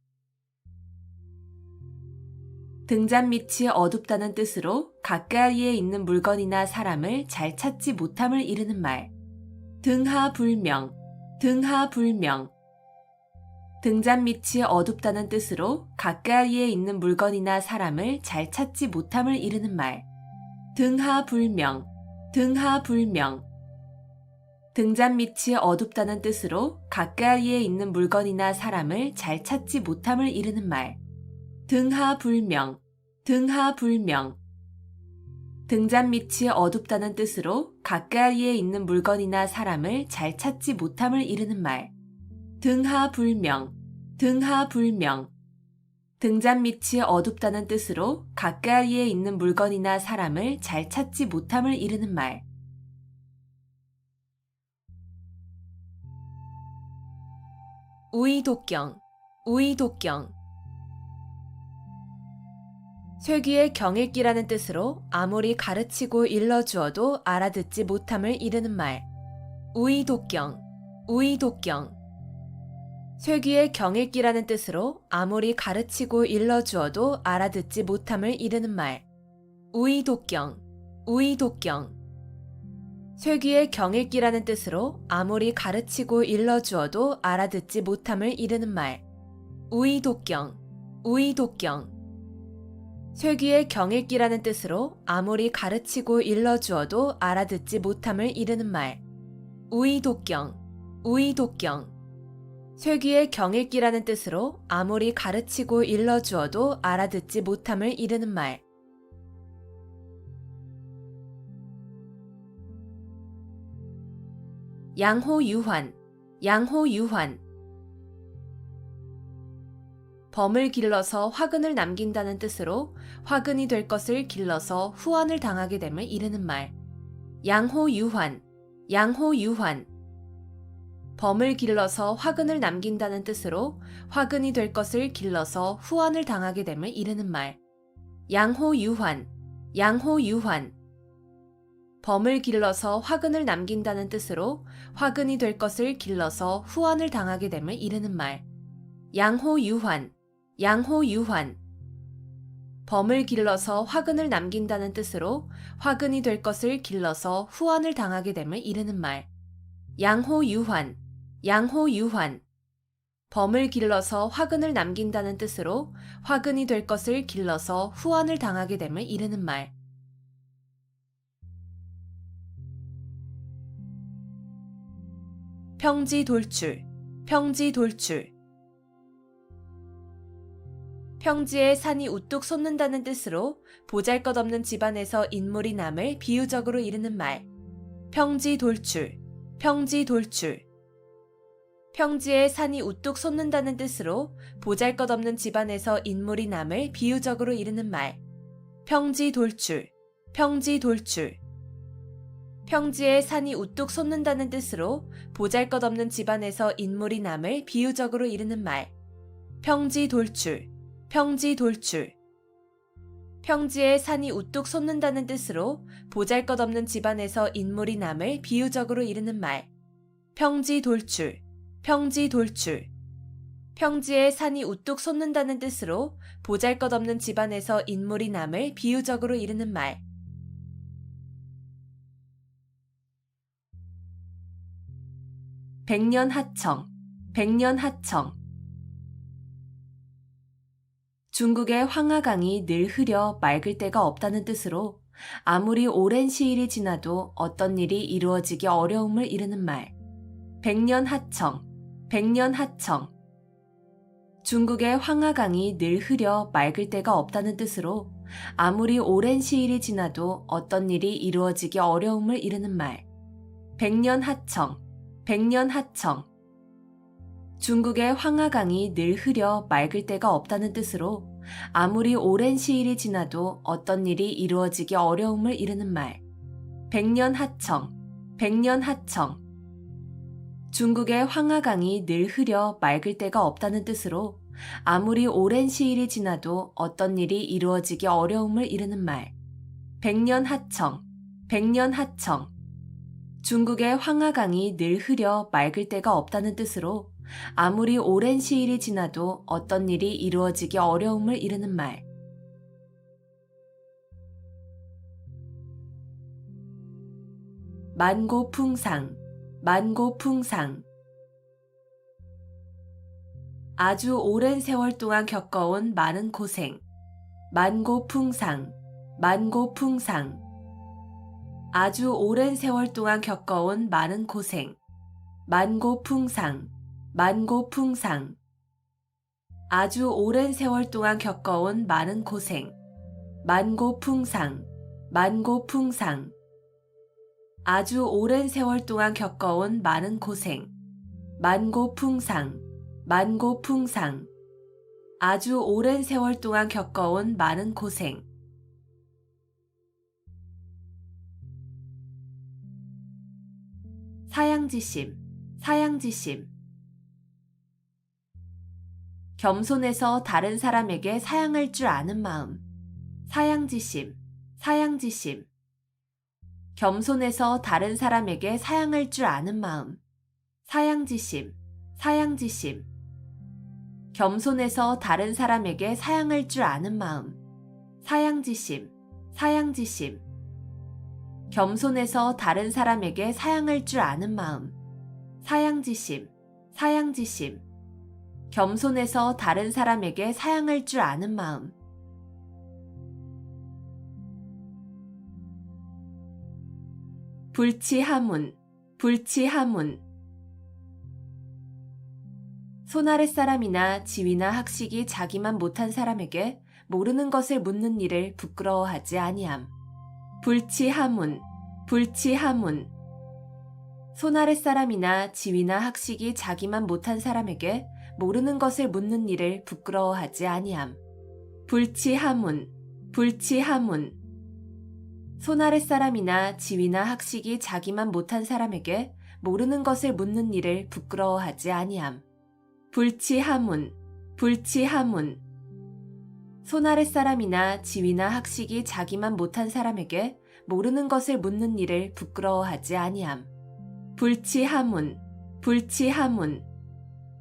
등잔 밑이 어둡다는 뜻으로 가까이에 있는 물건이나 사람을 잘 찾지 못함을 이르는 말. 등하불명, 등하불명. 등잔 밑이 어둡다는 뜻으로 가까이에 있는 물건이나 사람을 잘 찾지 못함을 이르는 말. 등하불명, 등하불명. 등잔 밑이 어둡다는 뜻으로 가까이에 있는 물건이나 사람을 잘 찾지 못함을 이르는 말. 등하불명, 등하불명. 등잔 밑이 어둡다는 뜻으로 가까이에 있는 물건이나 사람을 잘 찾지 못함을 이르는 말. 등하불명, 등하불명. 등잔 밑이 어둡다는 뜻으로 가까이에 있는 물건이나 사람을 잘 찾지 못함을 이르는 말. 우이독경, 우이독경. 쇠귀의 경읽기라는 뜻으로 아무리 가르치고 일러주어도 알아듣지 못함을 이르는 말. 우이독경, 우이독경. 쇠귀의 경읽기라는 뜻으로 아무리 가르치고 일러주어도 알아듣지 못함을 이르는 말. 우이독경, 우이독경. 쇠귀의 경읽기라는 뜻으로 아무리 가르치고 일러주어도 알아듣지 못함을 이르는 말. 우이독경, 우이독경. 쇠귀의 경읽기라는 뜻으로 아무리 가르치고 일러주어도 알아듣지 못함을 이르는 말. 우이독경, 우이독경. 쇠귀의 경읽기라는 뜻으로 아무리 가르치고 일러주어도 알아듣지 못함을 이르는 말. 양호유환, 양호유환. 범을 길러서 화근을 남긴다는 뜻으로 화근이 될 것을 길러서 후환을 당하게 됨을 이르는 말. 양호유환, 양호유환. 범을 길러서 화근을 남긴다는 뜻으로 화근이 될 것을 길러서 후환을 당하게 됨을 이르는 말. 양호유환, 양호유환. 범을 길러서 화근을 남긴다는 뜻으로 화근이 될 것을 길러서 후환을 당하게 됨을 이르는 말. 양호유환, 양호유환. 범을 길러서 화근을 남긴다는 뜻으로 화근이 될 것을 길러서 후환을 당하게 됨을 이르는 말. 양호유환, 양호유환. 범을 길러서 화근을 남긴다는 뜻으로 화근이 될 것을 길러서 후환을 당하게 됨을 이르는 말. 평지돌출, 평지돌출. 평지에 산이 우뚝 솟는다는 뜻으로 보잘것없는 집안에서 인물이 남을 비유적으로 이르는 말. 평지돌출, 평지돌출. 평지에 산이 우뚝 솟는다는 뜻으로 보잘것없는 집안에서 인물이 남을 비유적으로 이르는 말. 평지돌출, 평지돌출. 평지에 산이 우뚝 솟는다는 뜻으로 보잘것없는 집안에서 인물이 남을 비유적으로 이르는 말. 평지돌출, 평지돌출. 평지에 산이 우뚝 솟는다는 뜻으로 보잘것없는 집안에서 인물이 남을 비유적으로 이르는 말. 평지돌출, 평지돌출. 평지에 산이 우뚝 솟는다는 뜻으로 보잘것없는 집안에서 인물이 남을 비유적으로 이르는 말. 백년하청, 백년하청. 중국의 황하강이 늘 흐려 맑을 때가 없다는 뜻으로 아무리 오랜 시일이 지나도 어떤 일이 이루어지기 어려움을 이르는 말. 백년하청, 백년하청. 중국의 황하강이 늘 흐려 맑을 때가 없다는 뜻으로 아무리 오랜 시일이 지나도 어떤 일이 이루어지기 어려움을 이르는 말. 백년하청, 백년하청. 중국의 황하강이 늘 흐려 맑을 데가 없다는 뜻으로 아무리 오랜 시일이 지나도 어떤 일이 이루어지기 어려움을 이르는 말. 백년하청, 백년하청. 중국의 황하강이 늘 흐려 맑을 데가 없다는 뜻으로 아무리 오랜 시일이 지나도 어떤 일이 이루어지기 어려움을 이르는 말. 백년하청, 백년하청. 중국의 황하강이 늘 흐려 맑을 데가 없다는 뜻으로 아무리 오랜 시일이 지나도 어떤 일이 이루어지기 어려움을 이르는 말. 만고풍상, 만고풍상. 아주 오랜 세월 동안 겪어온 많은 고생. 만고풍상, 만고풍상. 아주 오랜 세월 동안 겪어온 많은 고생. 만고풍상, 만고풍상. 아주 오랜 세월 동안 겪어온 많은 고생. 만고풍상, 만고풍상. 아주 오랜 세월 동안 겪어온 많은 고생. 만고풍상, 만고풍상. 아주 오랜 세월 동안 겪어온 많은 고생. 사양지심, 사양지심. 겸손해서 다른 사람에게 사양할 줄 아는 마음. 사양지심, 사양지심. 겸손해서 다른 사람에게 사양할 줄 아는 마음. 사양지심, 사양지심. 겸손해서 다른 사람에게 사양할 줄 아는 마음. 사양지심, 사양지심. 겸손해서 다른 사람에게 사양할 줄 아는 마음. 사양지심, 사양지심. 겸손해서 다른 사람에게 사양할 줄 아는 마음. 불치하문, 불치하문. 손아랫사람이나 지위나 학식이 자기만 못한 사람에게 모르는 것을 묻는 일을 부끄러워하지 아니함. 불치하문, 불치하문. 손아랫사람이나 지위나 학식이 자기만 못한 사람에게 모르는 것을 묻는 일을 부끄러워하지 아니함. 불치하문, 불치하문. 손아랫사람이나 지위나 학식이 자기만 못한 사람에게 모르는 것을 묻는 일을 부끄러워하지 아니함. 불치하문, 불치하문. 손아랫사람이나 지위나 학식이 자기만 못한 사람에게 모르는 것을 묻는 일을 부끄러워하지 아니함. 불치하문, 불치하문.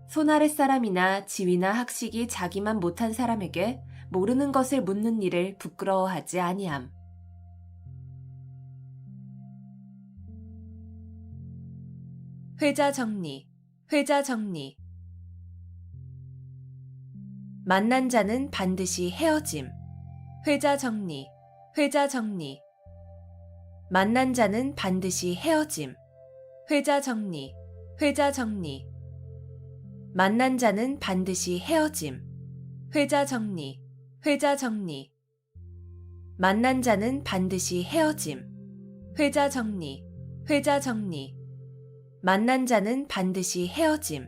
손아랫사람이나 지위나 학식이 자기만 못한 사람에게 모르는 것을 묻는 일을 부끄러워하지 아니함. 회자정리, 회자정리. 만난 자는 반드시 헤어짐. 회자정리, 회자정리. 만난 자는 반드시 헤어짐. 회자정리, 회자정리. 만난 자는 반드시 헤어짐. 회자정리, 회자정리. 만난 자는 반드시 헤어짐. 회자정리, 회자정리. 만난 자는 반드시 헤어짐.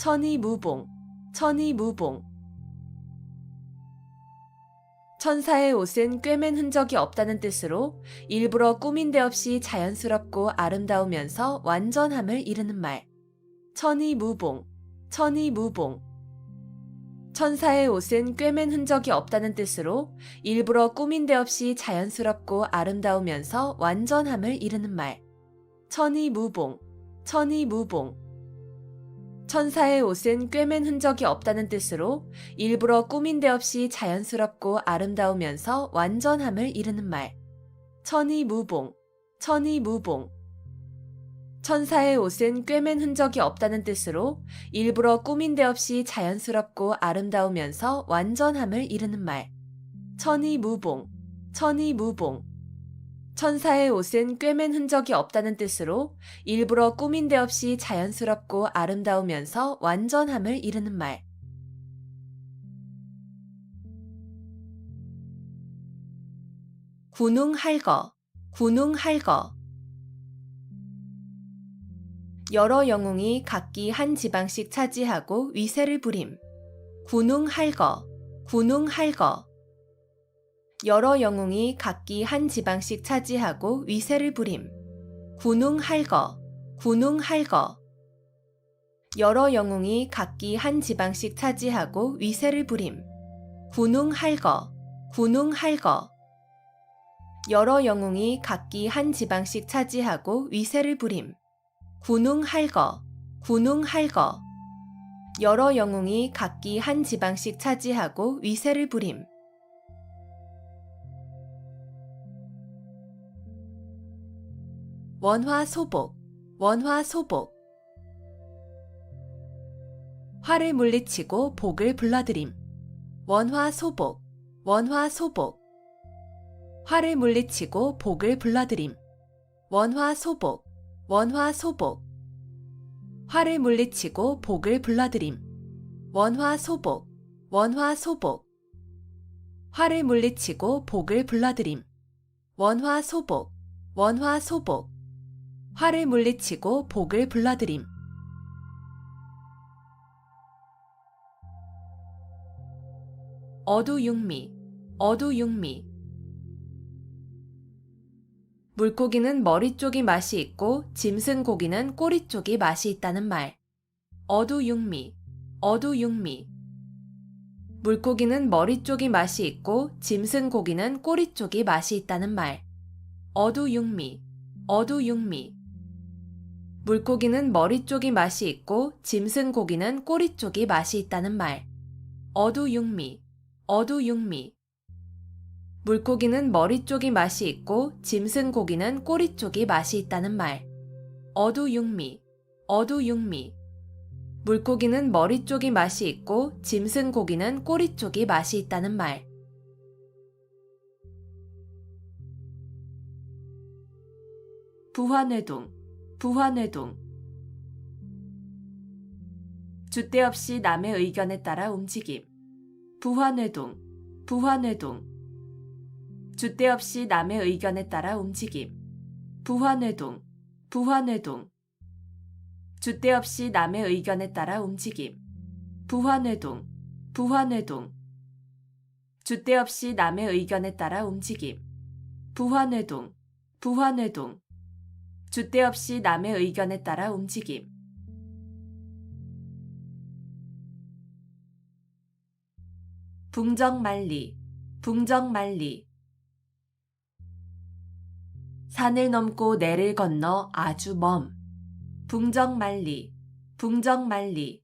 천이무봉, 천이무봉. 천사의 옷은 꿰맨 흔적이 없다는 뜻으로 일부러 꾸민 데 없이 자연스럽고 아름다우면서 완전함을 이르는 말. 천이무봉, 천이무봉. 천사의 옷은 꿰맨 흔적이 없다는 뜻으로 일부러 꾸민 데 없이 자연스럽고 아름다우면서 완전함을 이르는 말. 천이무봉, 천이무봉. 천사의 옷은 꿰맨 흔적이 없다는 뜻으로 일부러 꾸민 데 없이 자연스럽고 아름다우면서 완전함을 이르는 말. 천이무봉, 천이무봉. 천사의 옷은 꿰맨 흔적이 없다는 뜻으로 일부러 꾸민 데 없이 자연스럽고 아름다우면서 완전함을 이르는 말. 천이무봉, 천이무봉. 천사의 옷은 꿰맨 흔적이 없다는 뜻으로 일부러 꾸민 데 없이 자연스럽고 아름다우면서 완전함을 이르는 말. 군웅할거, 군웅할거. 여러 영웅이 각기 한 지방씩 차지하고 위세를 부림. 군웅할거, 군웅할거. 여러 영웅이 각기 한 지방씩 차지하고 위세를 부림. 군웅할거, 군웅할거. 여러 영웅이 각기 한 지방씩 차지하고 위세를 부림. 군웅할거, 군웅할거. 여러 영웅이 각기 한 지방씩 차지하고 위세를 부림. 군웅할거, 군웅할거. 여러 영웅이 각기 한 지방씩 차지하고 위세를 부림. 원화소복, 원화소복. 화를 물리치고 복을 불러들임. 원화소복, 원화소복. 화를 물리치고 복을 불러들임. 원화소복, 원화소복. 화를 물리치고 복을 불러들임. 원화소복, 원화소복. 화를 물리치고 복을 불러들임. 원화소복, 원화소복. 화를 물리치고 복을 불러들임. 어두육미, 어두육미. 물고기는 머리 쪽이 맛이 있고 짐승 고기는 꼬리 쪽이 맛이 있다는 말. 어두육미, 어두육미. 물고기는 머리 쪽이 맛이 있고 짐승 고기는 꼬리 쪽이 맛이 있다는 말. 어두육미, 어두육미. 물고기는 머리 쪽이 맛이 있고 짐승 고기는 꼬리 쪽이 맛이 있다는 말. 어두육미, 어두육미. 물고기는 머리 쪽이 맛이 있고 짐승 고기는 꼬리 쪽이 맛이 있다는 말. 어두육미, 어두육미. 물고기는 머리 쪽이 맛이 있고 짐승 고기는 꼬리 쪽이 맛이 있다는 말. 부화뇌동, 부화뇌동. 줏대 없이 남의 의견에 따라 움직임. 부화뇌동, 부화뇌동. 줏대 없이 남의 의견에 따라 움직임. 부화뇌동, 부화뇌동. 줏대 없이 남의 의견에 따라 움직임. 부화뇌동, 부화뇌동. 줏대 없이 남의 의견에 따라 움직임. 부화뇌동, 부화뇌동. 줏대 없이 남의 의견에 따라 움직임. 붕정만리, 붕정만리. 산을 넘고 내를 건너 아주 먼. 붕정만리, 붕정만리.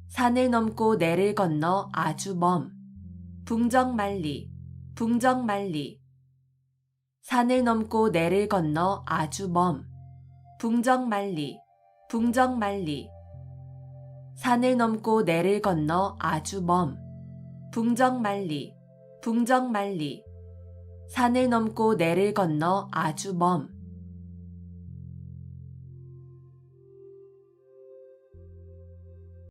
산을 넘고 내를 건너 아주 먼. 붕정만리, 붕정만리. 산을 넘고 내를 건너 아주 먼. 붕정만리, 붕정만리. 산을 넘고 내를 건너 아주 먼. 붕정만리, 붕정만리. 산을 넘고 내를 건너 아주 먼.